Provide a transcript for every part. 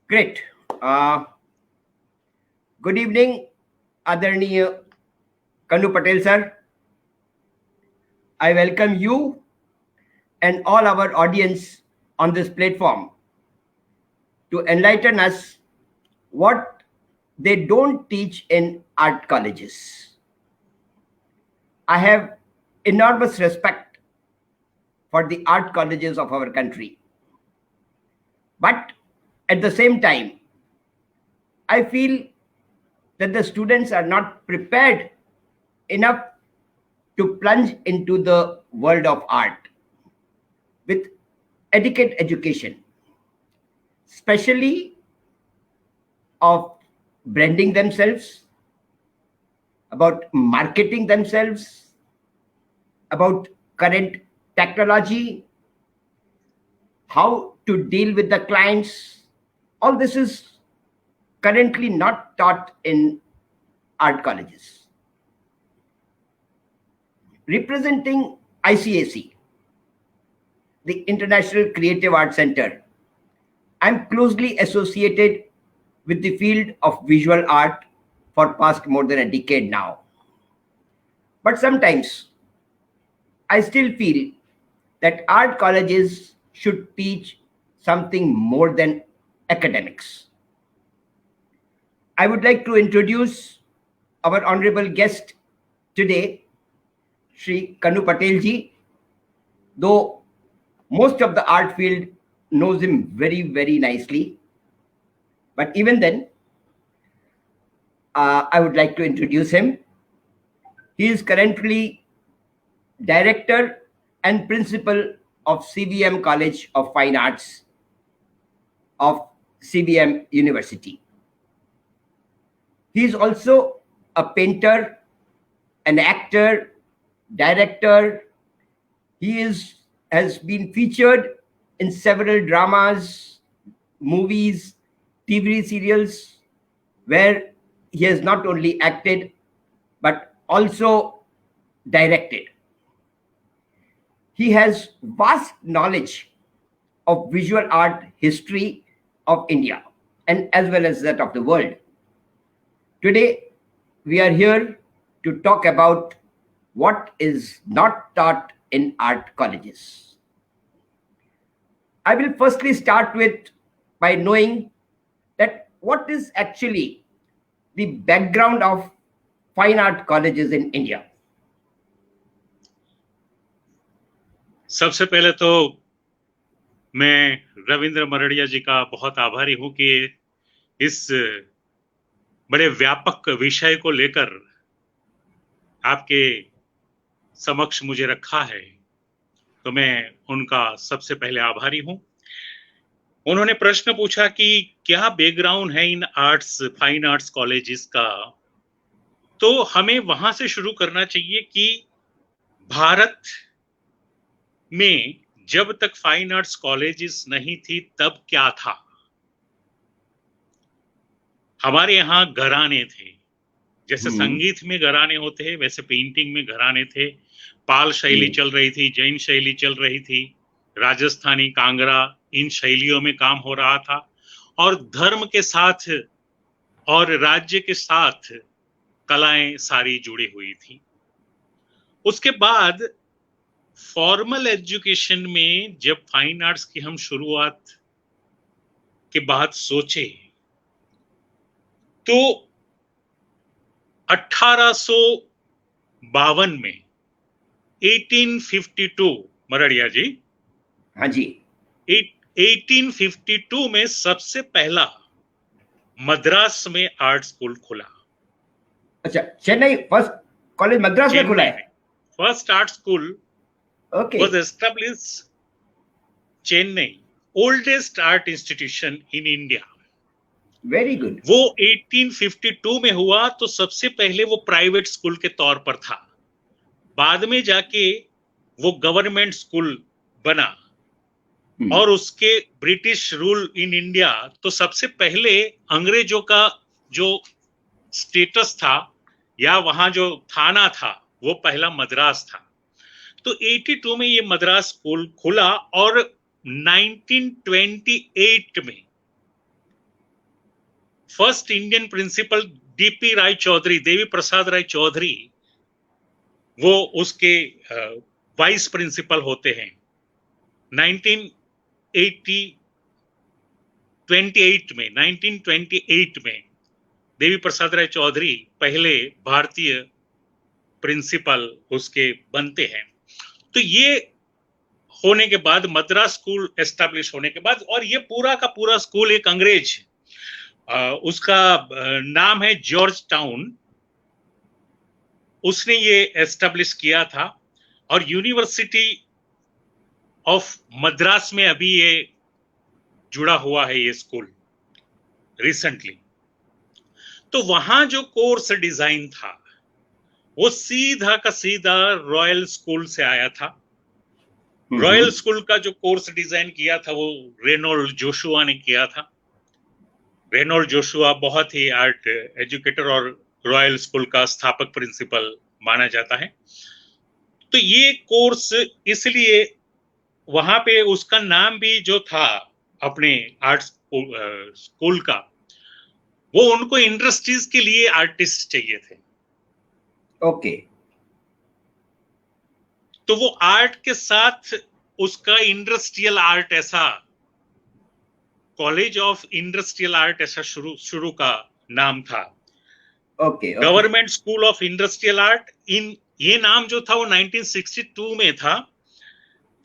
Great. Uh, Good evening, Adarniya Kanu Patel sir. I welcome you and all our audience on this platform to enlighten us what they don't teach in art colleges. I have enormous respect for the art colleges of our country. But at the same time, I feel that the students are not prepared enough to plunge into the world of art with adequate education, especially of branding themselves, about marketing themselves, about current technology, how to deal with the clients. All this is currently not taught in art colleges. Representing ICAC, the International Creative Arts Center, I'm closely associated with the field of visual art for past more than a decade now. But sometimes I still feel that art colleges should teach something more than academics. I would like to introduce our honorable guest today, Sri Kanu Patel ji, though most of the art field knows him very, very nicely. But even then, I would like to introduce him. He is currently director and principal of CVM College of Fine Arts of CVM University. He is also a painter, an actor, director. Has been featured in several dramas, movies, TV serials, where he has not only acted but also directed. He has vast knowledge of visual art history of India and as well as that of the world. Today, we are here to talk about what is not taught in art colleges. I will firstly start with by knowing that what is actually the background of fine art colleges in India. सबसे पहले तो मैं रविंद्र मरड़िया जी का बहुत आभारी हूं कि इस बड़े व्यापक विषय को लेकर आपके समक्ष मुझे रखा है, तो मैं उनका सबसे पहले आभारी हूं। उन्होंने प्रश्न पूछा कि क्या बैकग्राउंड है in arts fine arts colleges का, तो हमें वहां से शुरू करना चाहिए कि भारत में जब तक फाइन आर्ट्स कॉलेजेस नहीं थी तब क्या था। हमारे यहाँ घराने थे, जैसे संगीत में घराने होते हैं वैसे पेंटिंग में घराने थे। पाल शैली चल रही थी, जैन शैली चल रही थी, राजस्थानी, कांगड़ा, इन शैलियों में काम हो रहा था और धर्म के साथ और राज्य के साथ कलाएं सारी जुड़ी हुई थी। उसके बाद फॉर्मल एजुकेशन में जब फाइन आर्ट्स की हम शुरुआत की बात सोचे तो 1852 में 1852 मरड़िया जी, हाँ जी, 1852 में सबसे पहला मद्रास में आर्ट स्कूल खुला। अच्छा, चेन्नई फर्स्ट कॉलेज मद्रास में खुला है। First art school was established Chennai, oldest art institution in India. Very good. वो 1852 में हुआ तो सबसे पहले वो प्राइवेट स्कूल के तौर पर था, बाद में जाके वो गवर्नमेंट स्कूल बना और उसके ब्रिटिश रूल इन इंडिया, तो सबसे पहले अंग्रेजों का जो स्टेटस था या वहां जो थाना था वो पहला मद्रास था। तो 82 में ये मद्रास स्कूल खुला और 1928 में फर्स्ट इंडियन प्रिंसिपल डीपी राय चौधरी, देवी प्रसाद राय चौधरी, वो उसके वाइस प्रिंसिपल होते हैं। 1928 में देवी प्रसाद राय चौधरी पहले भारतीय प्रिंसिपल उसके बनते हैं। तो ये होने के बाद मद्रास स्कूल एस्टैब्लिश होने के बाद, और ये पूरा का पूरा स्कूल एक अंग्रेज, उसका नाम है जॉर्ज टाउन, उसने ये एस्टैब्लिश किया था। और यूनिवर्सिटी ऑफ मद्रास में अभी ये जुड़ा हुआ है ये स्कूल रिसेंटली। तो वहां जो कोर्स डिजाइन था वो सीधा का सीधा रॉयल स्कूल से आया था। रॉयल स्कूल का जो कोर्स डिजाइन किया था वो रेनोल्ड जोशुआ ने किया था। रेनोल्ड जोशुआ बहुत ही आर्ट एजुकेटर और रॉयल स्कूल का स्थापक प्रिंसिपल माना जाता है। तो ये कोर्स इसलिए वहां पे उसका नाम भी जो था अपने आर्ट स्कूल का, वो उनको इंडस्ट्रीज के लिए आर्टिस्ट चाहिए थे। ओके। तो वो आर्ट के साथ उसका इंडस्ट्रियल आर्ट ऐसा, कॉलेज ऑफ इंडस्ट्रियल आर्ट ऐसा शुरू का नाम था। Okay. Government school of industrial art, इन ये नाम जो था वो 1962 में था।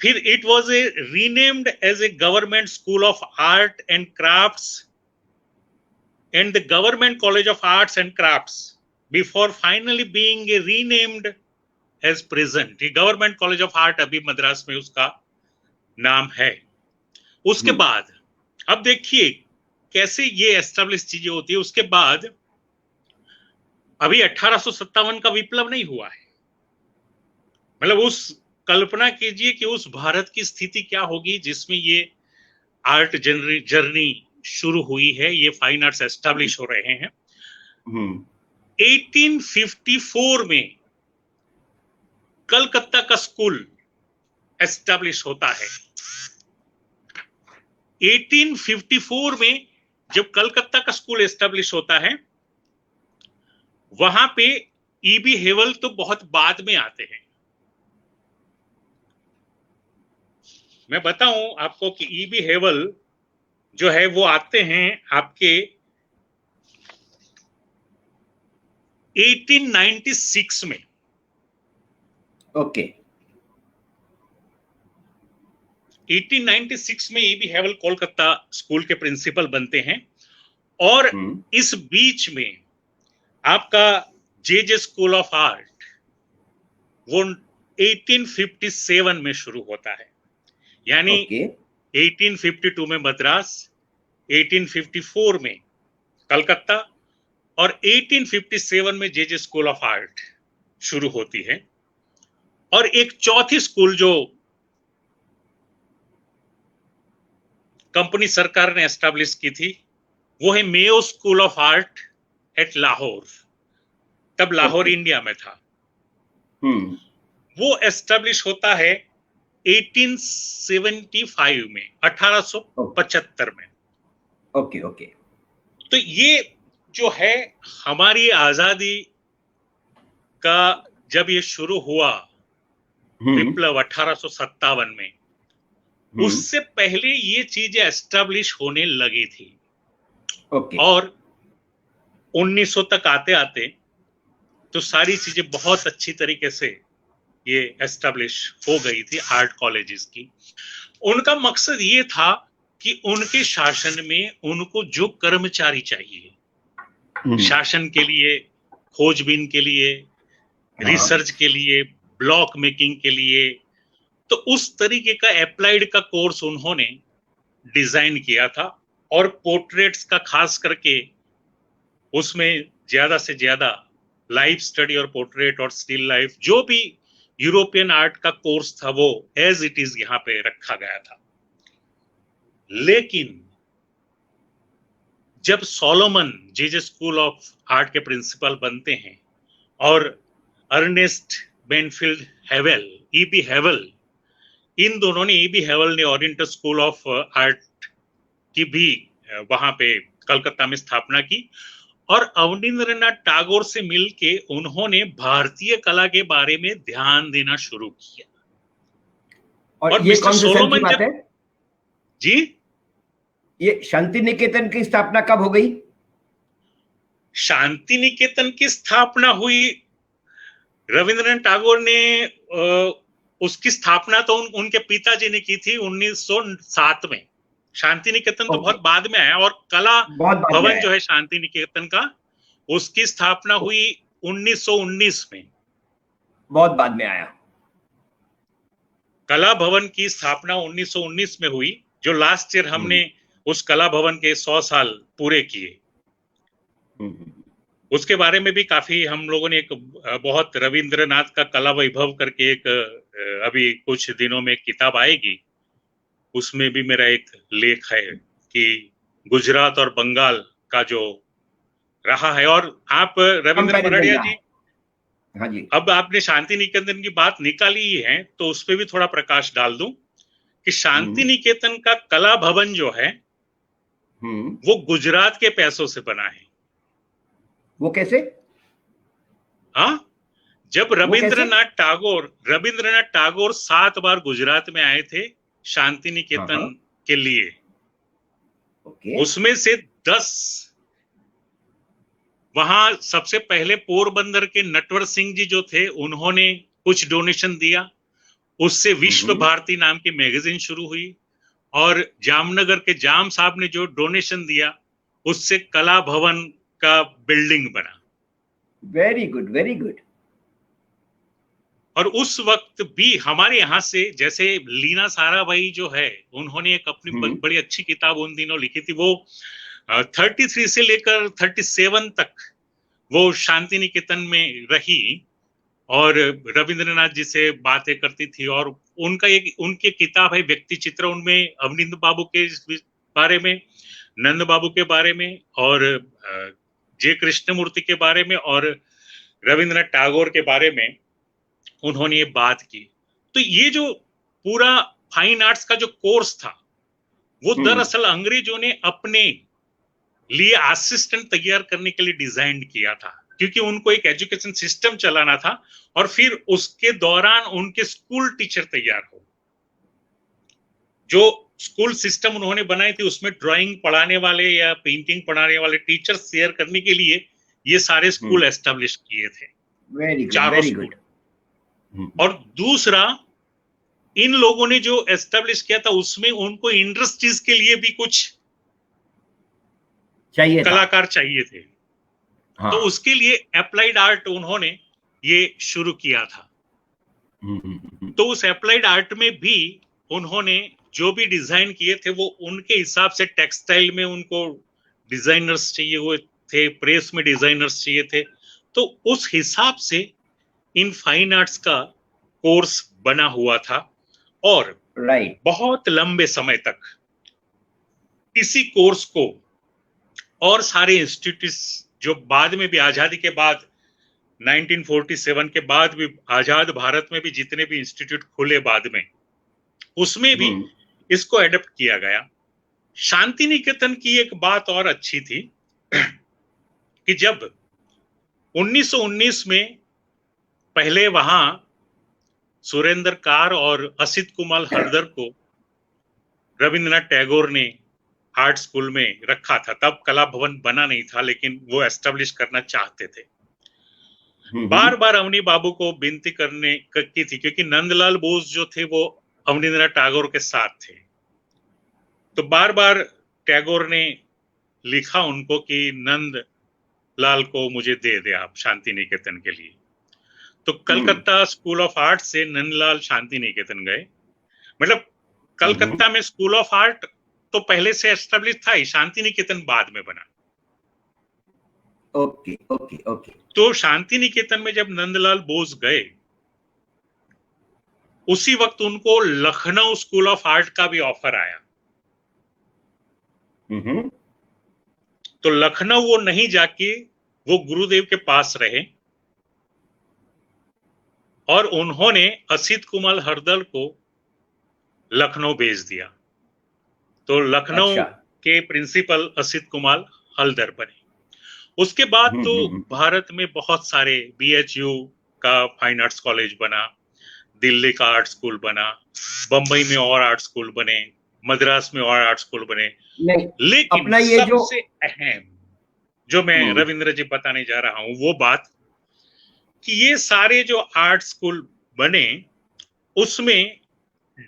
फिर it was renamed as a government school of art and crafts and the government college of arts and crafts before finally being renamed as present. Government college of art अभी मद्रास में उसका नाम है। उसके बाद अब देखिए कैसे ये एस्टेब्लिश चीजें होती है। उसके बाद अभी 1857 का विप्लव नहीं हुआ है, मतलब उस कल्पना कीजिए कि उस भारत की स्थिति क्या होगी जिसमें ये आर्ट जर्नी शुरू हुई है, ये फाइन आर्ट्स एस्टेब्लिश हो रहे हैं। 1854 में कलकत्ता का स्कूल एस्टेब्लिश होता है। 1854 में जब कलकत्ता का स्कूल एस्टेब्लिश होता है, वहां पे ईबी हेवल तो बहुत बाद में आते हैं। मैं बताऊं आपको कि ईबी हेवल जो है वो आते हैं आपके 1896 में। ओके। 1896 में ईबी हेवल कोलकाता स्कूल के प्रिंसिपल बनते हैं। और इस बीच में आपका जे स्कूल ऑफ आर्ट वो 1857 में शुरू होता है। यानी 1852 में मद्रास, 1854 में कलकत्ता और 1857 में जे स्कूल ऑफ आर्ट शुरू होती है। और एक चौथी स्कूल जो कंपनी सरकार ने एस्टैब्लिश की थी वो है Mayo school of art at Lahore. तब लाहौर इंडिया में था। वो एस्टैब्लिश होता है 1875 में, 1875 में। ओके। ओके। तो ये जो है हमारी आजादी का जब ये शुरू हुआ विप्लव 1857 में, उससे पहले ये चीजें एस्टैब्लिश होने लगी थी। और 1900 तक आते आते तो सारी चीजें बहुत अच्छी तरीके से ये एस्टैब्लिश हो गई थी आर्ट कॉलेजेस की। उनका मकसद ये था कि उनके शासन में उनको जो कर्मचारी चाहिए शासन के लिए, खोजबीन के लिए, रिसर्च के लिए, ब्लॉक मेकिंग के लिए, तो उस तरीके का अप्लाइड का कोर्स उन्होंने डिजाइन किया था। और पोर्ट्रेट्स का खास करके उसमें ज्यादा से ज्यादा लाइफ स्टडी और पोर्ट्रेट और स्टिल लाइफ, जो भी यूरोपियन आर्ट का कोर्स था वो एज इट इज यहां पे रखा गया था। लेकिन जब Solomon J school of art के प्रिंसिपल बनते हैं और अर्नेस्ट बेनफील्ड हेवेल, ईबी हेवेल, इन दोनों ने, ईबी हेवेल ने ओरिएंटल स्कूल ऑफ आर्ट की भी वहां पे कलकत्ता में स्थापना की और अवनींद्रनाथ टैगोर से मिलके उन्होंने भारतीय कला के बारे में ध्यान देना शुरू किया। और ये मिस्टर कौन से सन की सोलोमन बात जब है? जी ये शांति निकेतन की स्थापना कब हो गई? शांति निकेतन की स्थापना हुई, रविंद्रनाथ टैगोर ने उसकी स्थापना तो उनके पिताजी ने की थी 1907 में। शांति निकेतन तो बहुत बाद में आया और कला भवन जो है शांति निकेतन का, उसकी स्थापना हुई 1919 में। बहुत बाद में आया। कला भवन की स्थापना 1919 में हुई, जो लास्ट ईयर हमने उस कला भवन के 100 साल पूरे किए। उसके बारे में भी काफी हम लोगों ने एक बहुत रविंद्रनाथ का कला वैभव करके एक अभी कुछ दिनों में किताब आएगी, उसमें भी मेरा एक लेख है कि गुजरात और बंगाल का जो रहा है। और आप रविंद्र मराड़िया जी, हाँ जी, अब आपने शांति निकेतन की बात निकाली ही है तो उस पर भी थोड़ा प्रकाश डाल दूं कि शांति निकेतन का कला भवन जो है वो गुजरात के पैसों से बना है। वो कैसे? हाँ, जब रविंद्रनाथ टैगोर 7 बार गुजरात में आए थे शांति निकेतन के लिए, उसमें से 10 वहां सबसे पहले पोरबंदर के नटवर सिंह जी जो थे उन्होंने कुछ डोनेशन दिया, उससे विश्व भारती नाम की मैगजीन शुरू हुई और जामनगर के जाम साहब ने जो डोनेशन दिया उससे कला भवन का बिल्डिंग बना। Very good, very good. और उस वक्त भी हमारे यहाँ से जैसे लीना साराभाई जो है उन्होंने एक अपनी बड़ी अच्छी किताब उन दिनों लिखी थी, वो 33 से लेकर 37 तक वो शांति निकेतन में रही और रविंद्रनाथ जी से बातें करती थी। और उनकी किताब है व्यक्ति चित्र, उनमें अवनींद्र बाबू के बारे में, नंद बाबू के बारे में और जे कृष्णमूर्ति के बारे में और रविंद्रनाथ टैगोर के बारे में उन्होंने ये बात की। तो ये जो पूरा फाइन आर्ट्स का जो कोर्स था वो दरअसल अंग्रेजों ने अपने लिए असिस्टेंट तैयार करने के लिए डिजाइन किया था, क्योंकि उनको एक एजुकेशन सिस्टम चलाना था और फिर उसके दौरान उनके स्कूल टीचर तैयार हो। जो स्कूल सिस्टम उन्होंने बनाई थी उसमें ड्राइंग पढ़ाने वाले या पेंटिंग पढ़ाने वाले टीचर शेयर करने के लिए ये सारे स्कूल एस्टेब्लिश किए थे। वेरी गुड, चारों वेरी स्कूल। गुड। और दूसरा, इन लोगों ने जो एस्टेब्लिश किया था उसमें उनको इंडस्ट्रीज के लिए भी कुछ चाहिए, कलाकार चाहिए थे। हाँ। तो उसके लिए अप्लाइड आर्ट उन्होंने ये शुरू किया था। तो उस अप्लाइड आर्ट में भी उन्होंने जो भी डिजाइन किए थे वो उनके हिसाब से, टेक्सटाइल में उनको डिजाइनर्स चाहिए हुए थे, प्रेस में डिजाइनर्स चाहिए थे, तो उस हिसाब से इन फाइन आर्ट्स का कोर्स बना हुआ था। और बहुत लंबे समय तक इसी कोर्स को और सारे इंस्टीट्यूट्स जो बाद में भी आजादी के बाद 1947 के बाद भी आजाद भारत में भी जितने भी इंस्टीट्यूट खुले बाद में, उसमें भी इसको एडप्ट किया गया। शांति निकेतन की एक बात और अच्छी थी कि जब 1919 में पहले वहां सुरेंद्र कार और असित कुमार हरदर को रविंद्रनाथ टैगोर ने आर्ट स्कूल में रखा था, तब कला भवन बना नहीं था लेकिन वो एस्टेब्लिश करना चाहते थे। बार बार अवनी बाबू को विनती करने की थी, क्योंकि नंदलाल बोस जो थे वो अवनींद्रनाथ टैगोर के साथ थे। तो बार बार टैगोर ने लिखा उनको कि नंद लाल को मुझे दे दे आप शांति निकेतन के लिए। तो कलकत्ता स्कूल ऑफ आर्ट से नंदलाल शांति निकेतन गए। मतलब कलकत्ता में स्कूल ऑफ आर्ट तो पहले से एस्टेब्लिश था ही, शांति निकेतन बाद में बना। Okay okay okay. तो शांति निकेतन में जब नंदलाल बोस गए उसी वक्त उनको लखनऊ स्कूल ऑफ आर्ट का भी ऑफर आया। तो लखनऊ वो नहीं जाके वो गुरुदेव के पास रहे और उन्होंने असित कुमार हरदल को लखनऊ भेज दिया। तो लखनऊ के प्रिंसिपल असित कुमार हल्दर बने। उसके बाद तो भारत में बहुत सारे बीएचयू का फाइन आर्ट्स कॉलेज बना, दिल्ली का आर्ट स्कूल बना, बंबई में और आर्ट स्कूल बने, मद्रास में और आर्ट स्कूल बने। नहीं, लेकिन अपना ये जो सबसे अहम जो मैं रविंद्र जी बताने जा रहा हूं वो बात कि ये सारे जो आर्ट स्कूल बने उसमें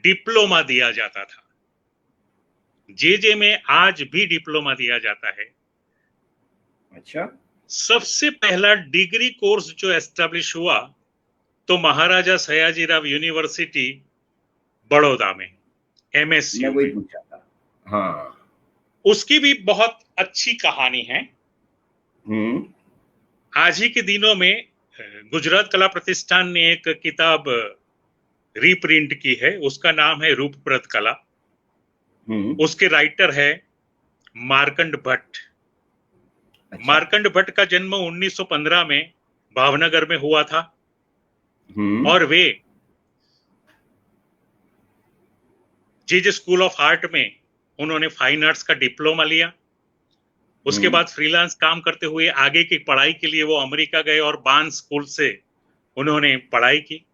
डिप्लोमा दिया जाता था। जे में आज भी डिप्लोमा दिया जाता है। अच्छा, सबसे पहला डिग्री कोर्स जो एस्टेब्लिश हुआ तो महाराजा सयाजीराव यूनिवर्सिटी बड़ौदा में, मैं एमएसयू वही में। पूछा था। हाँ। उसकी भी बहुत अच्छी कहानी है। हम्म। आज ही के दिनों में गुजरात कला प्रतिष्ठान ने एक किताब रीप्रिंट की है, उसका नाम है रूपप्रद कला। उसके राइटर है मार्कंड भट्ट। अच्छा। मार्कंड भट्ट का जन्म 1915 में भावनगर में हुआ था और वे जे स्कूल ऑफ आर्ट में उन्होंने फाइन आर्ट्स का डिप्लोमा लिया। उसके बाद फ्रीलांस काम करते हुए आगे की पढ़ाई के लिए वो अमेरिका गए और बार्न्स स्कूल से उन्होंने पढ़ाई की।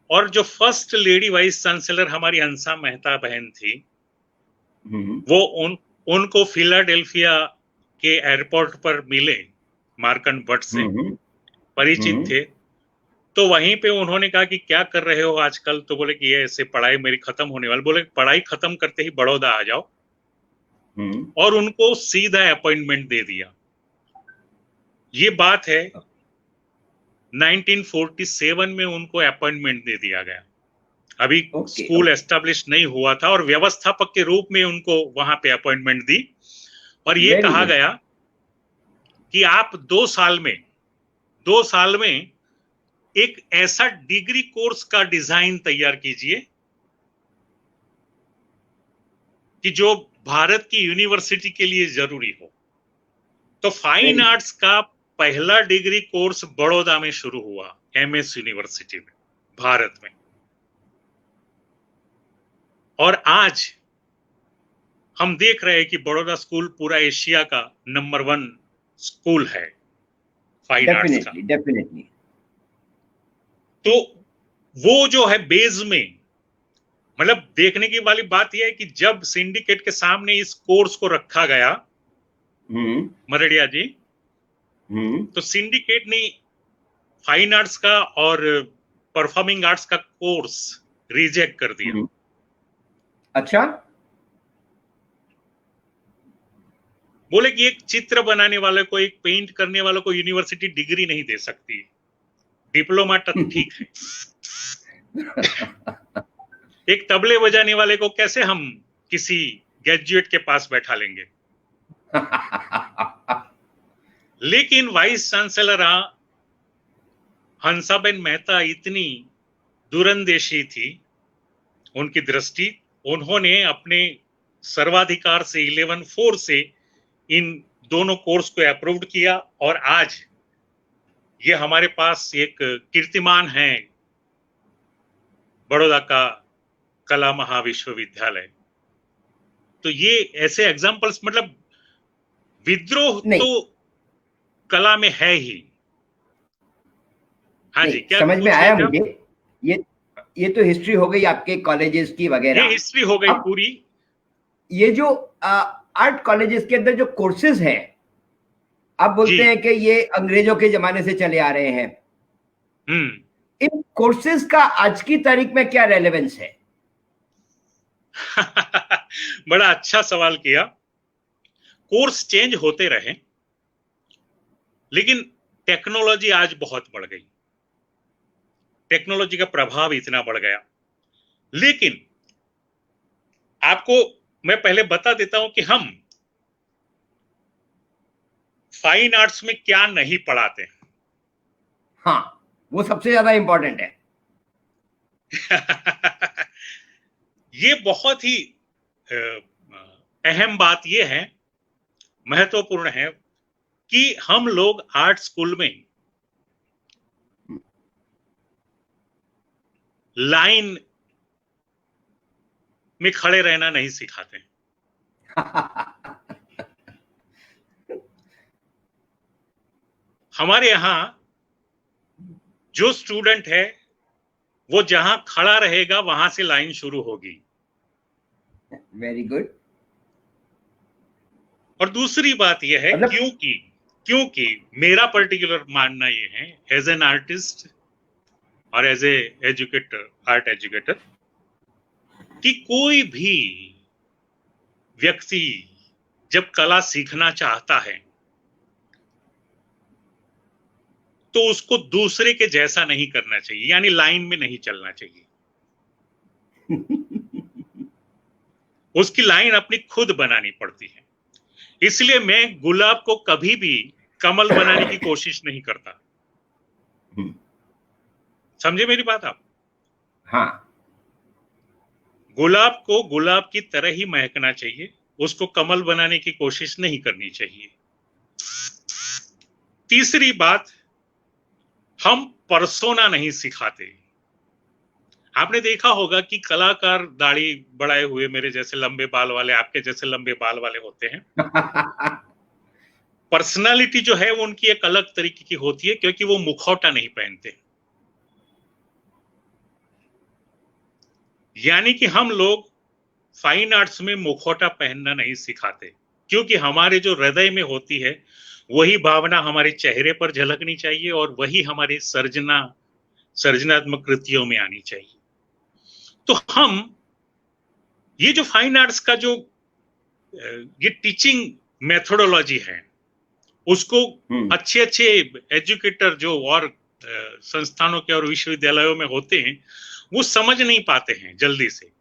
और जो फर्स्ट लेडी वाइस चांसलर हमारी हंसा मेहता बहन थी, वो उनको फिलाडेल्फिया के एयरपोर्ट पर मिले, मार्कंड भट्ट से परिचित थे। तो वहीं पे उन्होंने कहा कि क्या कर रहे हो आजकल? तो बोले कि ये ऐसे पढ़ाई मेरी खत्म होने वाली। बोले पढ़ाई खत्म करते ही बड़ौदा आ जाओ। और उनको सीधा अपॉइंटमेंट दे दिया। ये बात है 1947 में उनको अपॉइंटमेंट दे दिया गया। अभी स्कूल एस्टेब्लिश नहीं हुआ था और व्यवस्थापक के रूप में उनको वहां पे अपॉइंटमेंट दी और ये कहा गया कि आप 2 साल में एक ऐसा डिग्री कोर्स का डिजाइन तैयार कीजिए कि जो भारत की यूनिवर्सिटी के लिए जरूरी हो। तो फाइन आर्ट्स का पहला डिग्री कोर्स बड़ौदा में शुरू हुआ, एमएस यूनिवर्सिटी में, भारत में। और आज हम देख रहे हैं कि बड़ौदा स्कूल पूरा एशिया का नंबर 1 स्कूल है फाइन आर्ट्स का। डेफिनेटली। तो वो जो है बेस में, मतलब देखने की वाली बात यह है कि जब सिंडिकेट के सामने इस कोर्स को रखा गया, मरड़िया जी, तो सिंडिकेट ने फाइन आर्ट्स का और परफॉर्मिंग आर्ट्स का कोर्स रिजेक्ट कर दिया। अच्छा। बोले कि एक चित्र बनाने वाले को, एक पेंट करने वाले को यूनिवर्सिटी डिग्री नहीं दे सकती, डिप्लोमा तक ठीक है। एक तबले बजाने वाले को कैसे हम किसी ग्रेजुएट के पास बैठा लेंगे? लेकिन वाइस चांसलर हंसाबेन मेहता इतनी दूरंदेशी थी उनकी दृष्टि, उन्होंने अपने सर्वाधिकार से 11/4 से इन दोनों कोर्स को अप्रूव्ड किया और आज ये हमारे पास एक कीर्तिमान है, बड़ौदा का कला महाविश्वविद्यालय। तो ये ऐसे एग्जांपल्स, मतलब विद्रोह तो कला में है ही। हाँ जी, क्या समझ में पूछ रहे आया थे आप? मुझे। ये तो हिस्ट्री हो गई आपके कॉलेजेस की वगैरह। ये हिस्ट्री हो गई पूरी। ये जो आर्ट कॉलेजेस के अंदर जो कोर्सेज हैं, आप बोलते हैं कि ये अंग्रेजों के जमाने से चले आ रहे हैं। इन कोर्सेज का आज की तारीख में क्या रेलेवेंस है? बड़ा अच्छा सवाल किया। कोर्स चेंज होते रहे, लेकिन टेक्नोलॉजी आज बहुत बढ़ गई, टेक्नोलॉजी का प्रभाव इतना बढ़ गया। लेकिन आपको मैं पहले बता देता हूं कि हम फाइन आर्ट्स में क्या नहीं पढ़ाते हैं। हाँ, वो सबसे ज्यादा इंपॉर्टेंट है। ये बहुत ही अहम बात ये है, महत्वपूर्ण है कि हम लोग आर्ट स्कूल में लाइन में खड़े रहना नहीं सिखाते हैं। हमारे यहाँ जो स्टूडेंट है वो जहां खड़ा रहेगा वहां से लाइन शुरू होगी। Very good. और दूसरी बात यह है, मतलब क्योंकि मेरा पर्टिकुलर मानना यह है एज एन आर्टिस्ट और as a educator, art educator, कि कोई भी व्यक्ति जब कला सीखना चाहता है तो उसको दूसरे के जैसा नहीं करना चाहिए, यानी लाइन में नहीं चलना चाहिए। उसकी लाइन अपनी खुद बनानी पड़ती है। इसलिए मैं गुलाब को कभी भी कमल बनाने की कोशिश नहीं करता। समझे मेरी बात आप? हाँ। गुलाब को गुलाब की तरह ही महकना चाहिए, उसको कमल बनाने की कोशिश नहीं करनी चाहिए। तीसरी बात, हम पर्सोना नहीं सिखाते। आपने देखा होगा कि कलाकार दाढ़ी बढ़ाए हुए, मेरे जैसे लंबे बाल वाले, आपके जैसे लंबे बाल वाले होते हैं। पर्सनालिटी जो है वो उनकी एक अलग तरीके की होती है, क्योंकि वो मुखौटा नहीं पहनते। यानी कि हम लोग फाइन आर्ट्स में मुखौटा पहनना नहीं सिखाते, क्योंकि हमारे जो हृदय में होती है वही भावना हमारे चेहरे पर झलकनी चाहिए और वही हमारे सर्जनात्मक कृतियों में आनी चाहिए। तो हम ये जो फाइन आर्ट्स का जो ये टीचिंग मेथोडोलॉजी है, उसको अच्छे अच्छे एजुकेटर जो और संस्थानों के और विश्वविद्यालयों में होते हैं वो समझ नहीं पाते हैं जल्दी से।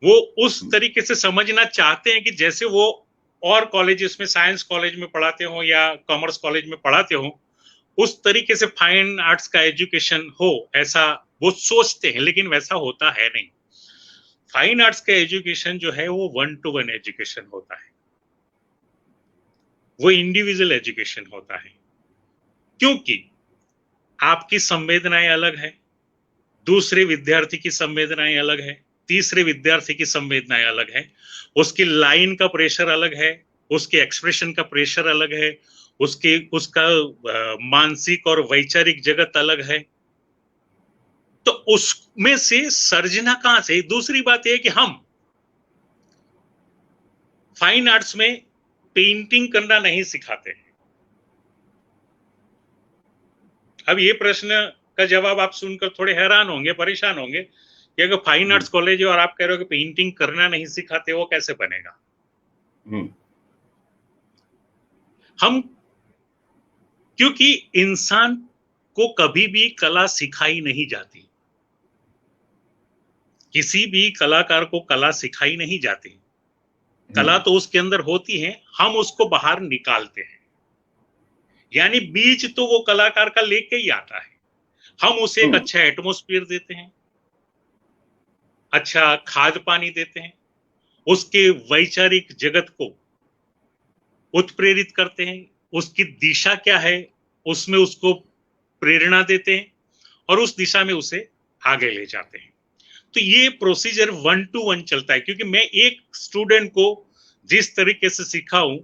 वो उस तरीके से समझना चाहते हैं कि जैसे वो और कॉलेजेस में, साइंस कॉलेज में पढ़ाते हो या कॉमर्स कॉलेज में पढ़ाते हो, उस तरीके से फाइन आर्ट्स का एजुकेशन हो, ऐसा वो सोचते हैं, लेकिन वैसा होता है नहीं। फाइन आर्ट्स का एजुकेशन जो है वो 1-to-1 एजुकेशन होता है, वो इंडिविजुअल एजुकेशन होता है, क्योंकि आपकी संवेदनाएं अलग है, दूसरे विद्यार्थी की संवेदनाएं अलग है, तीसरे विद्यार्थी की संवेदनाएं अलग है, उसकी लाइन का प्रेशर अलग है, उसके एक्सप्रेशन का प्रेशर अलग है, उसका मानसिक और वैचारिक जगत अलग है। तो उसमें से सर्जना कहां से? दूसरी बात यह है कि हम फाइन आर्ट्स में पेंटिंग करना नहीं सिखाते हैं। अब ये प्रश्न का जवाब आप सुनकर थोड़े हैरान होंगे, परेशान होंगे कि अगर फाइन आर्ट्स कॉलेज है और आप कह रहे हो कि पेंटिंग करना नहीं सिखाते, वो कैसे बनेगा? हम, क्योंकि इंसान को कभी भी कला सिखाई नहीं जाती, किसी भी कलाकार को कला सिखाई नहीं जाती। कला तो उसके अंदर होती है, हम उसको बाहर निकालते हैं। यानी बीज तो वो कलाकार का लेके ही आता है, हम उसे एक अच्छा एटमॉस्फेयर देते हैं, अच्छा खाद पानी देते हैं, उसके वैचारिक जगत को उत्प्रेरित करते हैं, उसकी दिशा क्या है उसमें उसको प्रेरणा देते हैं और उस दिशा में उसे आगे ले जाते हैं। तो ये प्रोसीजर 1-to-1 चलता है, क्योंकि मैं एक स्टूडेंट को जिस तरीके से सिखाऊं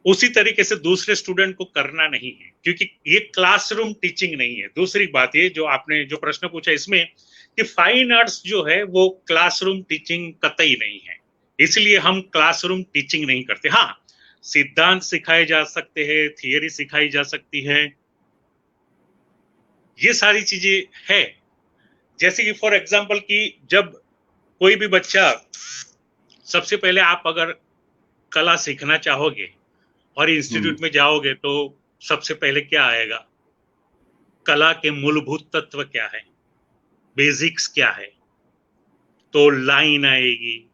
उसी तरीके से दूसरे स्टूडेंट को करना नहीं है, क्योंकि ये क्लासरूम टीचिंग नहीं है। दूसरी बात ये जो आपने जो प्रश्न पूछा इसमें, कि फाइन आर्ट्स जो है वो क्लासरूम टीचिंग कतई नहीं है, इसलिए हम क्लासरूम टीचिंग नहीं करते। हाँ, सिद्धांत सिखाए जा सकते हैं, थियरी सिखाई जा सकती है, ये सारी चीजें है। जैसे कि फॉर एग्जाम्पल कि जब कोई भी बच्चा, सबसे पहले आप अगर कला सीखना चाहोगे और इंस्टीट्यूट में जाओगे तो सबसे पहले क्या आएगा? कला के मूलभूत तत्व क्या है, बेसिक्स क्या है? तो लाइन आएगी,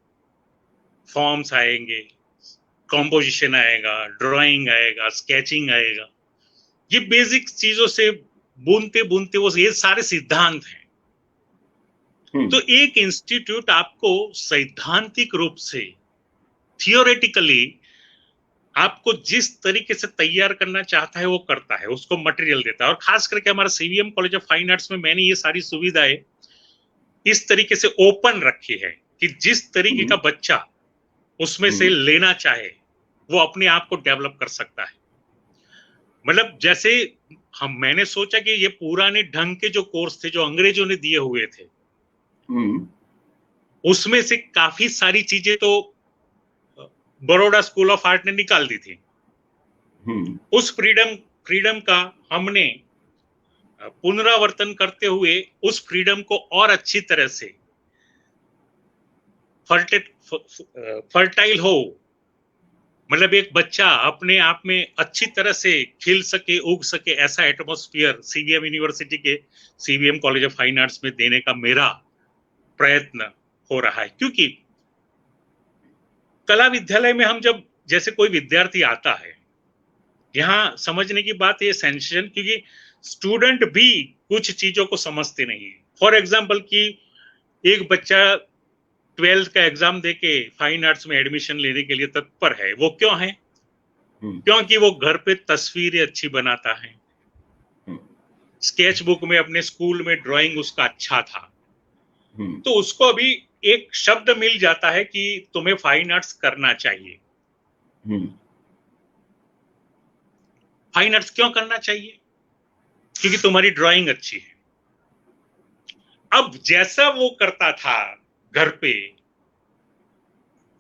फॉर्म्स आएंगे, कॉम्पोजिशन आएगा, ड्राइंग आएगा, स्केचिंग आएगा। ये बेसिक चीजों से बुनते बुनते वो ये सारे सिद्धांत हैं। तो एक इंस्टीट्यूट आपको सैद्धांतिक रूप से, थियोरेटिकली आपको जिस तरीके से तैयार करना चाहता है वो करता है, उसको मटेरियल देता है। और खास करके हमारा सीवीएम कॉलेज ऑफ फाइन आर्ट्स में मैंने ये सारी सुविधाएं इस तरीके से ओपन रखी है कि जिस तरीके का बच्चा उसमें से लेना चाहे वो अपने आप को डेवलप कर सकता है। मतलब जैसे मैंने सोचा कि ये पुराने ढंग के जो कोर्स थे जो अंग्रेजों ने दिए हुए थे, उसमें से काफी सारी चीजें तो बड़ौदा स्कूल ऑफ आर्ट ने निकाल दी थी। उस फ्रीडम का हमने पुनरावर्तन करते हुए उस फ्रीडम को और अच्छी तरह से फर्टाइल हो, मतलब एक बच्चा अपने आप में अच्छी तरह से खिल सके, उग सके, ऐसा एटमॉस्फेयर सीवीएम यूनिवर्सिटी के सीवीएम कॉलेज ऑफ फाइन आर्ट्स में देने का मेरा प्रयत्न हो रहा है। क्योंकि कला विद्यालय में हम जब जैसे कोई विद्यार्थी आता है, यहाँ समझने की बात ये सेंसेशन, क्योंकि स्टूडेंट भी कुछ चीजों को समझते नहीं है। फॉर एग्जाम्पल कि एक बच्चा 12th का एग्जाम देके फाइन आर्ट्स में एडमिशन लेने के लिए तत्पर है, वो क्यों है? क्योंकि वो घर पे तस्वीरें अच्छी बनाता है, स्केच बुक में अपने स्कूल में ड्राइंग उसका अच्छा था, तो उसको अभी एक शब्द मिल जाता है कि तुम्हें फाइन आर्ट्स करना चाहिए। फाइन आर्ट्स क्यों करना चाहिए? क्योंकि तुम्हारी ड्राइंग अच्छी है। अब जैसा वो करता था घर पे,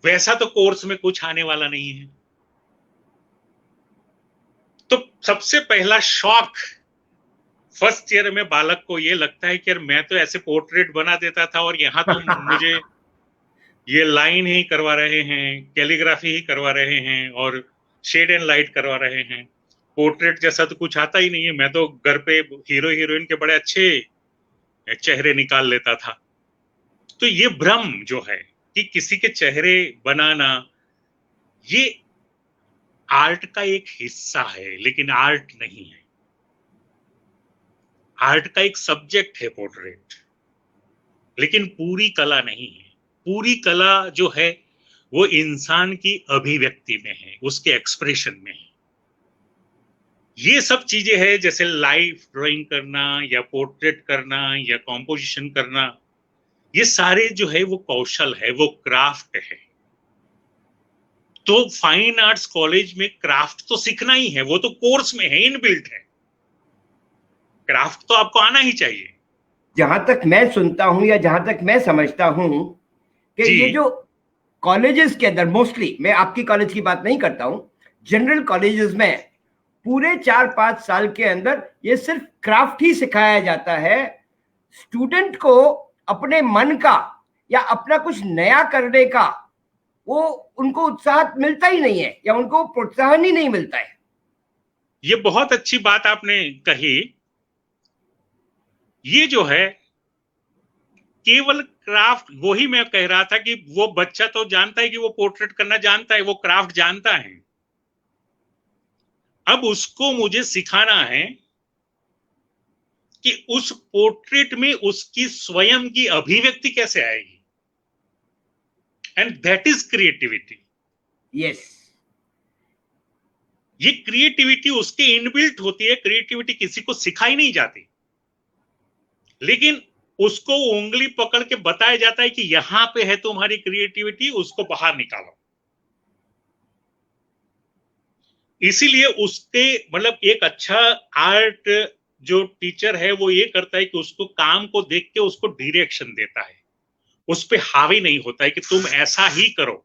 वैसा तो कोर्स में कुछ आने वाला नहीं है। तो सबसे पहला शॉक फर्स्ट ईयर में बालक को ये लगता है कि यार मैं तो ऐसे पोर्ट्रेट बना देता था और यहाँ तो मुझे ये लाइन ही करवा रहे हैं, कैलीग्राफी ही करवा रहे हैं और शेड एंड लाइट करवा रहे हैं। पोर्ट्रेट जैसा तो कुछ आता ही नहीं है। मैं तो घर पे हीरो हीरोइन के बड़े अच्छे चेहरे निकाल लेता था। तो ये भ्रम जो है कि किसी के चेहरे बनाना ये आर्ट का एक हिस्सा है, लेकिन आर्ट नहीं है। आर्ट का एक सब्जेक्ट है पोर्ट्रेट, लेकिन पूरी कला नहीं है। पूरी कला जो है वो इंसान की अभिव्यक्ति में है, उसके एक्सप्रेशन में है। ये सब चीजें हैं, जैसे लाइफ ड्राइंग करना या पोर्ट्रेट करना या कॉम्पोजिशन करना, ये सारे जो है वो कौशल है, वो क्राफ्ट है। तो फाइन आर्ट्स कॉलेज में क्राफ्ट तो सीखना ही है, वो तो कोर्स में है, इनबिल्ट है। क्राफ्ट तो आपको आना ही चाहिए। जहां तक मैं सुनता हूं या जहां तक मैं समझता हूं कि ये जो कॉलेजेस के अंदर, मोस्टली मैं आपकी कॉलेज की बात नहीं करता हूं, जनरल कॉलेजेस में पूरे 4-5 साल के अंदर ये सिर्फ क्राफ्ट ही सिखाया जाता है। स्टूडेंट को अपने मन का या अपना कुछ नया करने का वो उनको उत्साह मिलता ही नहीं है, या उनको प्रोत्साहन ही नहीं मिलता है। ये बहुत अच्छी बात आपने कही। ये जो है केवल क्राफ्ट, वही मैं कह रहा था कि वो बच्चा तो जानता है कि वो पोर्ट्रेट करना जानता है, वो क्राफ्ट जानता है। अब उसको मुझे सिखाना है कि उस पोर्ट्रेट में उसकी स्वयं की अभिव्यक्ति कैसे आएगी, and that is creativity. Yes, ये क्रिएटिविटी उसके इनबिल्ट होती है। क्रिएटिविटी किसी को सिखाई नहीं जाती, लेकिन उसको उंगली पकड़ के बताया जाता है कि यहां पे है तुम्हारी क्रिएटिविटी, उसको बाहर निकालो। इसीलिए उसके मतलब एक अच्छा आर्ट जो टीचर है वो ये करता है कि उसको काम को देख के उसको डायरेक्शन देता है, उस पे हावी नहीं होता है कि तुम ऐसा ही करो।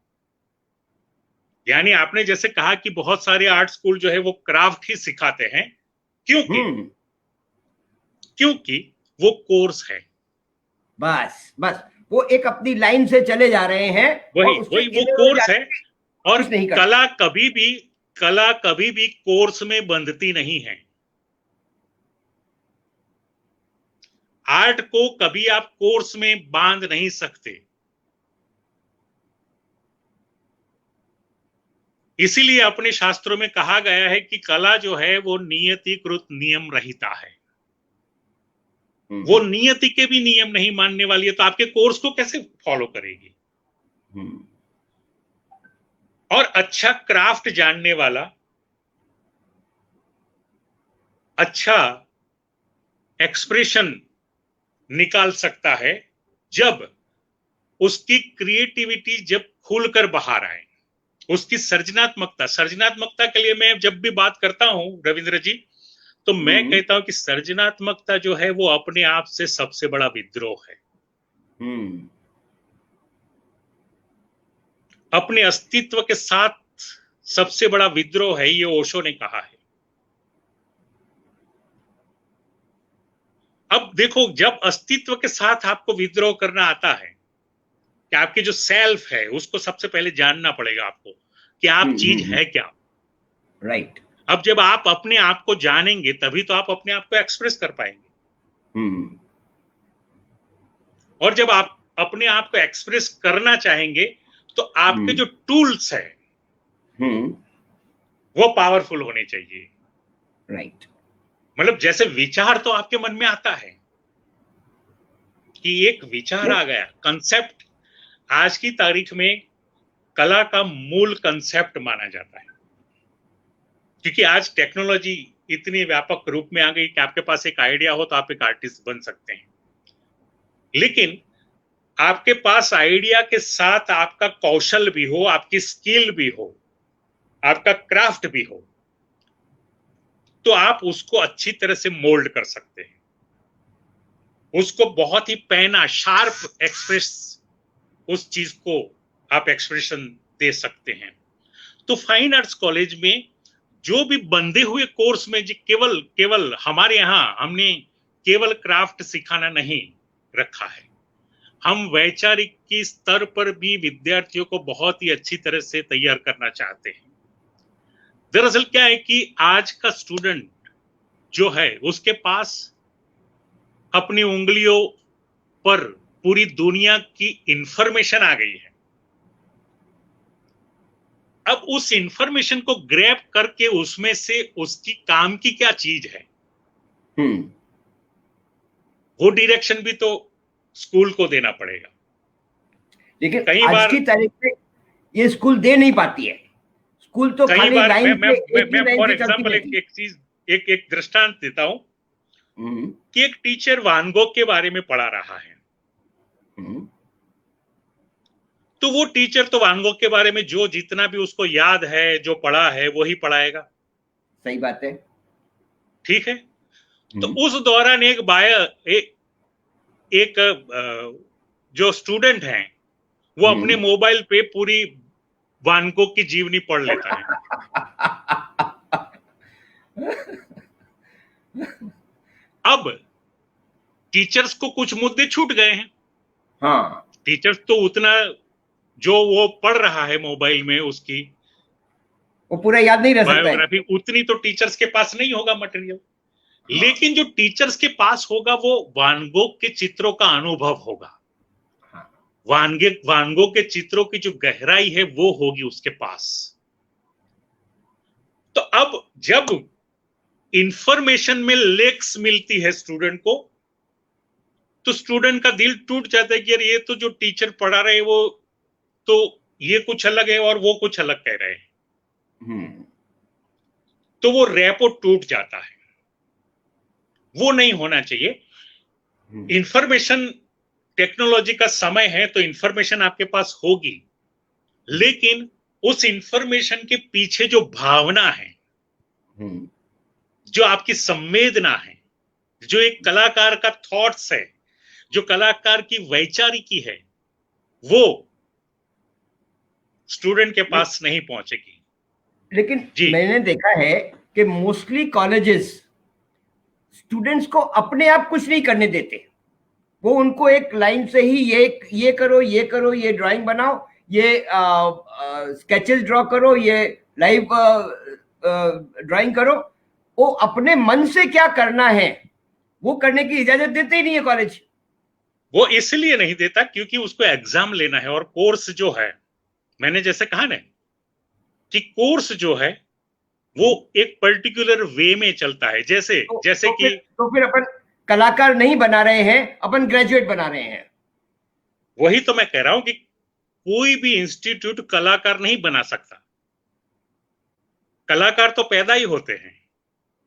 यानी आपने जैसे कहा कि बहुत सारे आर्ट स्कूल जो है वो क्राफ्ट ही सिखाते हैं, क्योंकि वो कोर्स है। बस बस वो एक अपनी लाइन से चले जा रहे हैं, वही वो कोर्स है। और कला कभी भी कोर्स में बंधती नहीं है। आर्ट को कभी आप कोर्स में बांध नहीं सकते। इसीलिए अपने शास्त्रों में कहा गया है कि कला जो है वो नियतिकृत नियम रहिता है। वो नियति के भी नियम नहीं मानने वाली है, तो आपके कोर्स को कैसे फॉलो करेगी? और अच्छा क्राफ्ट जानने वाला अच्छा एक्सप्रेशन निकाल सकता है जब उसकी क्रिएटिविटी जब खुलकर बाहर आए। उसकी सर्जनात्मकता के लिए मैं जब भी बात करता हूं रविंद्र जी, तो मैं कहता हूं कि सर्जनात्मकता जो है वो अपने आप से सबसे बड़ा विद्रोह है। अपने अस्तित्व के साथ सबसे बड़ा विद्रोह है, ये ओशो ने कहा है। अब देखो, जब अस्तित्व के साथ आपको विद्रोह करना आता है कि आपके जो सेल्फ है उसको सबसे पहले जानना पड़ेगा आपको कि आप चीज है क्या। राइट। अब जब आप अपने आप को जानेंगे तभी तो आप अपने आप को एक्सप्रेस कर पाएंगे। और जब आप अपने आप को एक्सप्रेस करना चाहेंगे तो आपके जो टूल्स है वो पावरफुल होने चाहिए। राइट। मतलब जैसे विचार तो आपके मन में आता है कि एक विचार आ गया, कंसेप्ट। आज की तारीख में कला का मूल कंसेप्ट माना जाता है, क्योंकि आज टेक्नोलॉजी इतनी व्यापक रूप में आ गई कि आपके पास एक आइडिया हो तो आप एक आर्टिस्ट बन सकते हैं। लेकिन आपके पास आइडिया के साथ आपका कौशल भी हो, आपकी स्किल भी हो, आपका क्राफ्ट भी हो, तो आप उसको अच्छी तरह से मोल्ड कर सकते हैं। उसको बहुत ही पैना, शार्प एक्सप्रेस, उस चीज को आप एक्सप्रेशन दे सकते हैं। तो फाइन आर्ट्स कॉलेज में जो भी बंधे हुए कोर्स में जो केवल हमारे यहां हमने केवल क्राफ्ट सिखाना नहीं रखा है, हम वैचारिक की स्तर पर भी विद्यार्थियों को बहुत ही अच्छी तरह से तैयार करना चाहते हैं। दरअसल क्या है कि आज का स्टूडेंट जो है उसके पास अपनी उंगलियों पर पूरी दुनिया की इंफॉर्मेशन आ गई है। अब उस इंफॉर्मेशन को ग्रैब करके उसमें से उसकी काम की क्या चीज है, वो डायरेक्शन भी तो स्कूल को देना पड़ेगा। लेकिन आज की तारीख में ये स्कूल दे नहीं पाती है। स्कूल तो कई खाली बार लाइन मैं पे फॉर चलती एग्जांपल रहती है। एक चीज, एक दृष्टांत देता हूं कि एक टीचर वान गोग के बारे में पढ़ा रहा है। तो वो टीचर तो वान गोग के बारे में जो जितना भी उसको याद है, जो पढ़ा है, वही पढ़ाएगा। सही बात है। ठीक है। तो उस दौरान एक जो स्टूडेंट है वो अपने मोबाइल पे पूरी वान गोग की जीवनी पढ़ लेता है। अब टीचर्स को कुछ मुद्दे छूट गए हैं। हाँ, टीचर्स तो उतना जो वो पढ़ रहा है मोबाइल में उसकी वो पूरा याद नहीं रह सकता है। बायोग्राफी उतनी तो टीचर्स के पास नहीं होगा मटेरियल। हाँ। लेकिन जो टीचर्स के पास होगा वो वान गोग के चित्रों का अनुभव होगा। हाँ। वान गोग के चित्रों की जो गहराई है वो होगी उसके पास। तो अब जब इंफॉर्मेशन में लेक्स मिलती है स्टूडेंट को, तो स्टूडेंट का दिल टूट जाता है कि यार ये तो जो टीचर पढ़ा रहे वो तो ये कुछ अलग है और वो कुछ अलग कह रहे हैं। तो वो रैपो टूट जाता है। वो नहीं होना चाहिए। इंफॉर्मेशन टेक्नोलॉजी का समय है तो इंफॉर्मेशन आपके पास होगी, लेकिन उस इंफॉर्मेशन के पीछे जो भावना है, जो आपकी संवेदना है, जो एक कलाकार का थॉट्स है, जो कलाकार की वैचारिकी है, वो स्टूडेंट के पास नहीं पहुंचेगी। लेकिन मैंने देखा है कि मोस्टली कॉलेजेस स्टूडेंट्स को अपने आप कुछ नहीं करने देते। वो उनको एक लाइन से ही ये करो, ये करो, ये ड्राइंग बनाओ, ये स्केचेस ड्रॉ करो, ये लाइव ड्राइंग करो। वो अपने मन से क्या करना है वो करने की इजाजत देते ही नहीं है कॉलेज। वो इसलिए नहीं देता क्योंकि उसको एग्जाम लेना है, और कोर्स जो है, मैंने जैसे कहा ना कि कोर्स जो है वो एक पर्टिकुलर वे में चलता है। जैसे तो फिर अपन कलाकार नहीं बना रहे हैं, अपन ग्रेजुएट बना रहे हैं। वही तो मैं कह रहा हूं कि कोई भी इंस्टीट्यूट कलाकार नहीं बना सकता। कलाकार तो पैदा ही होते हैं।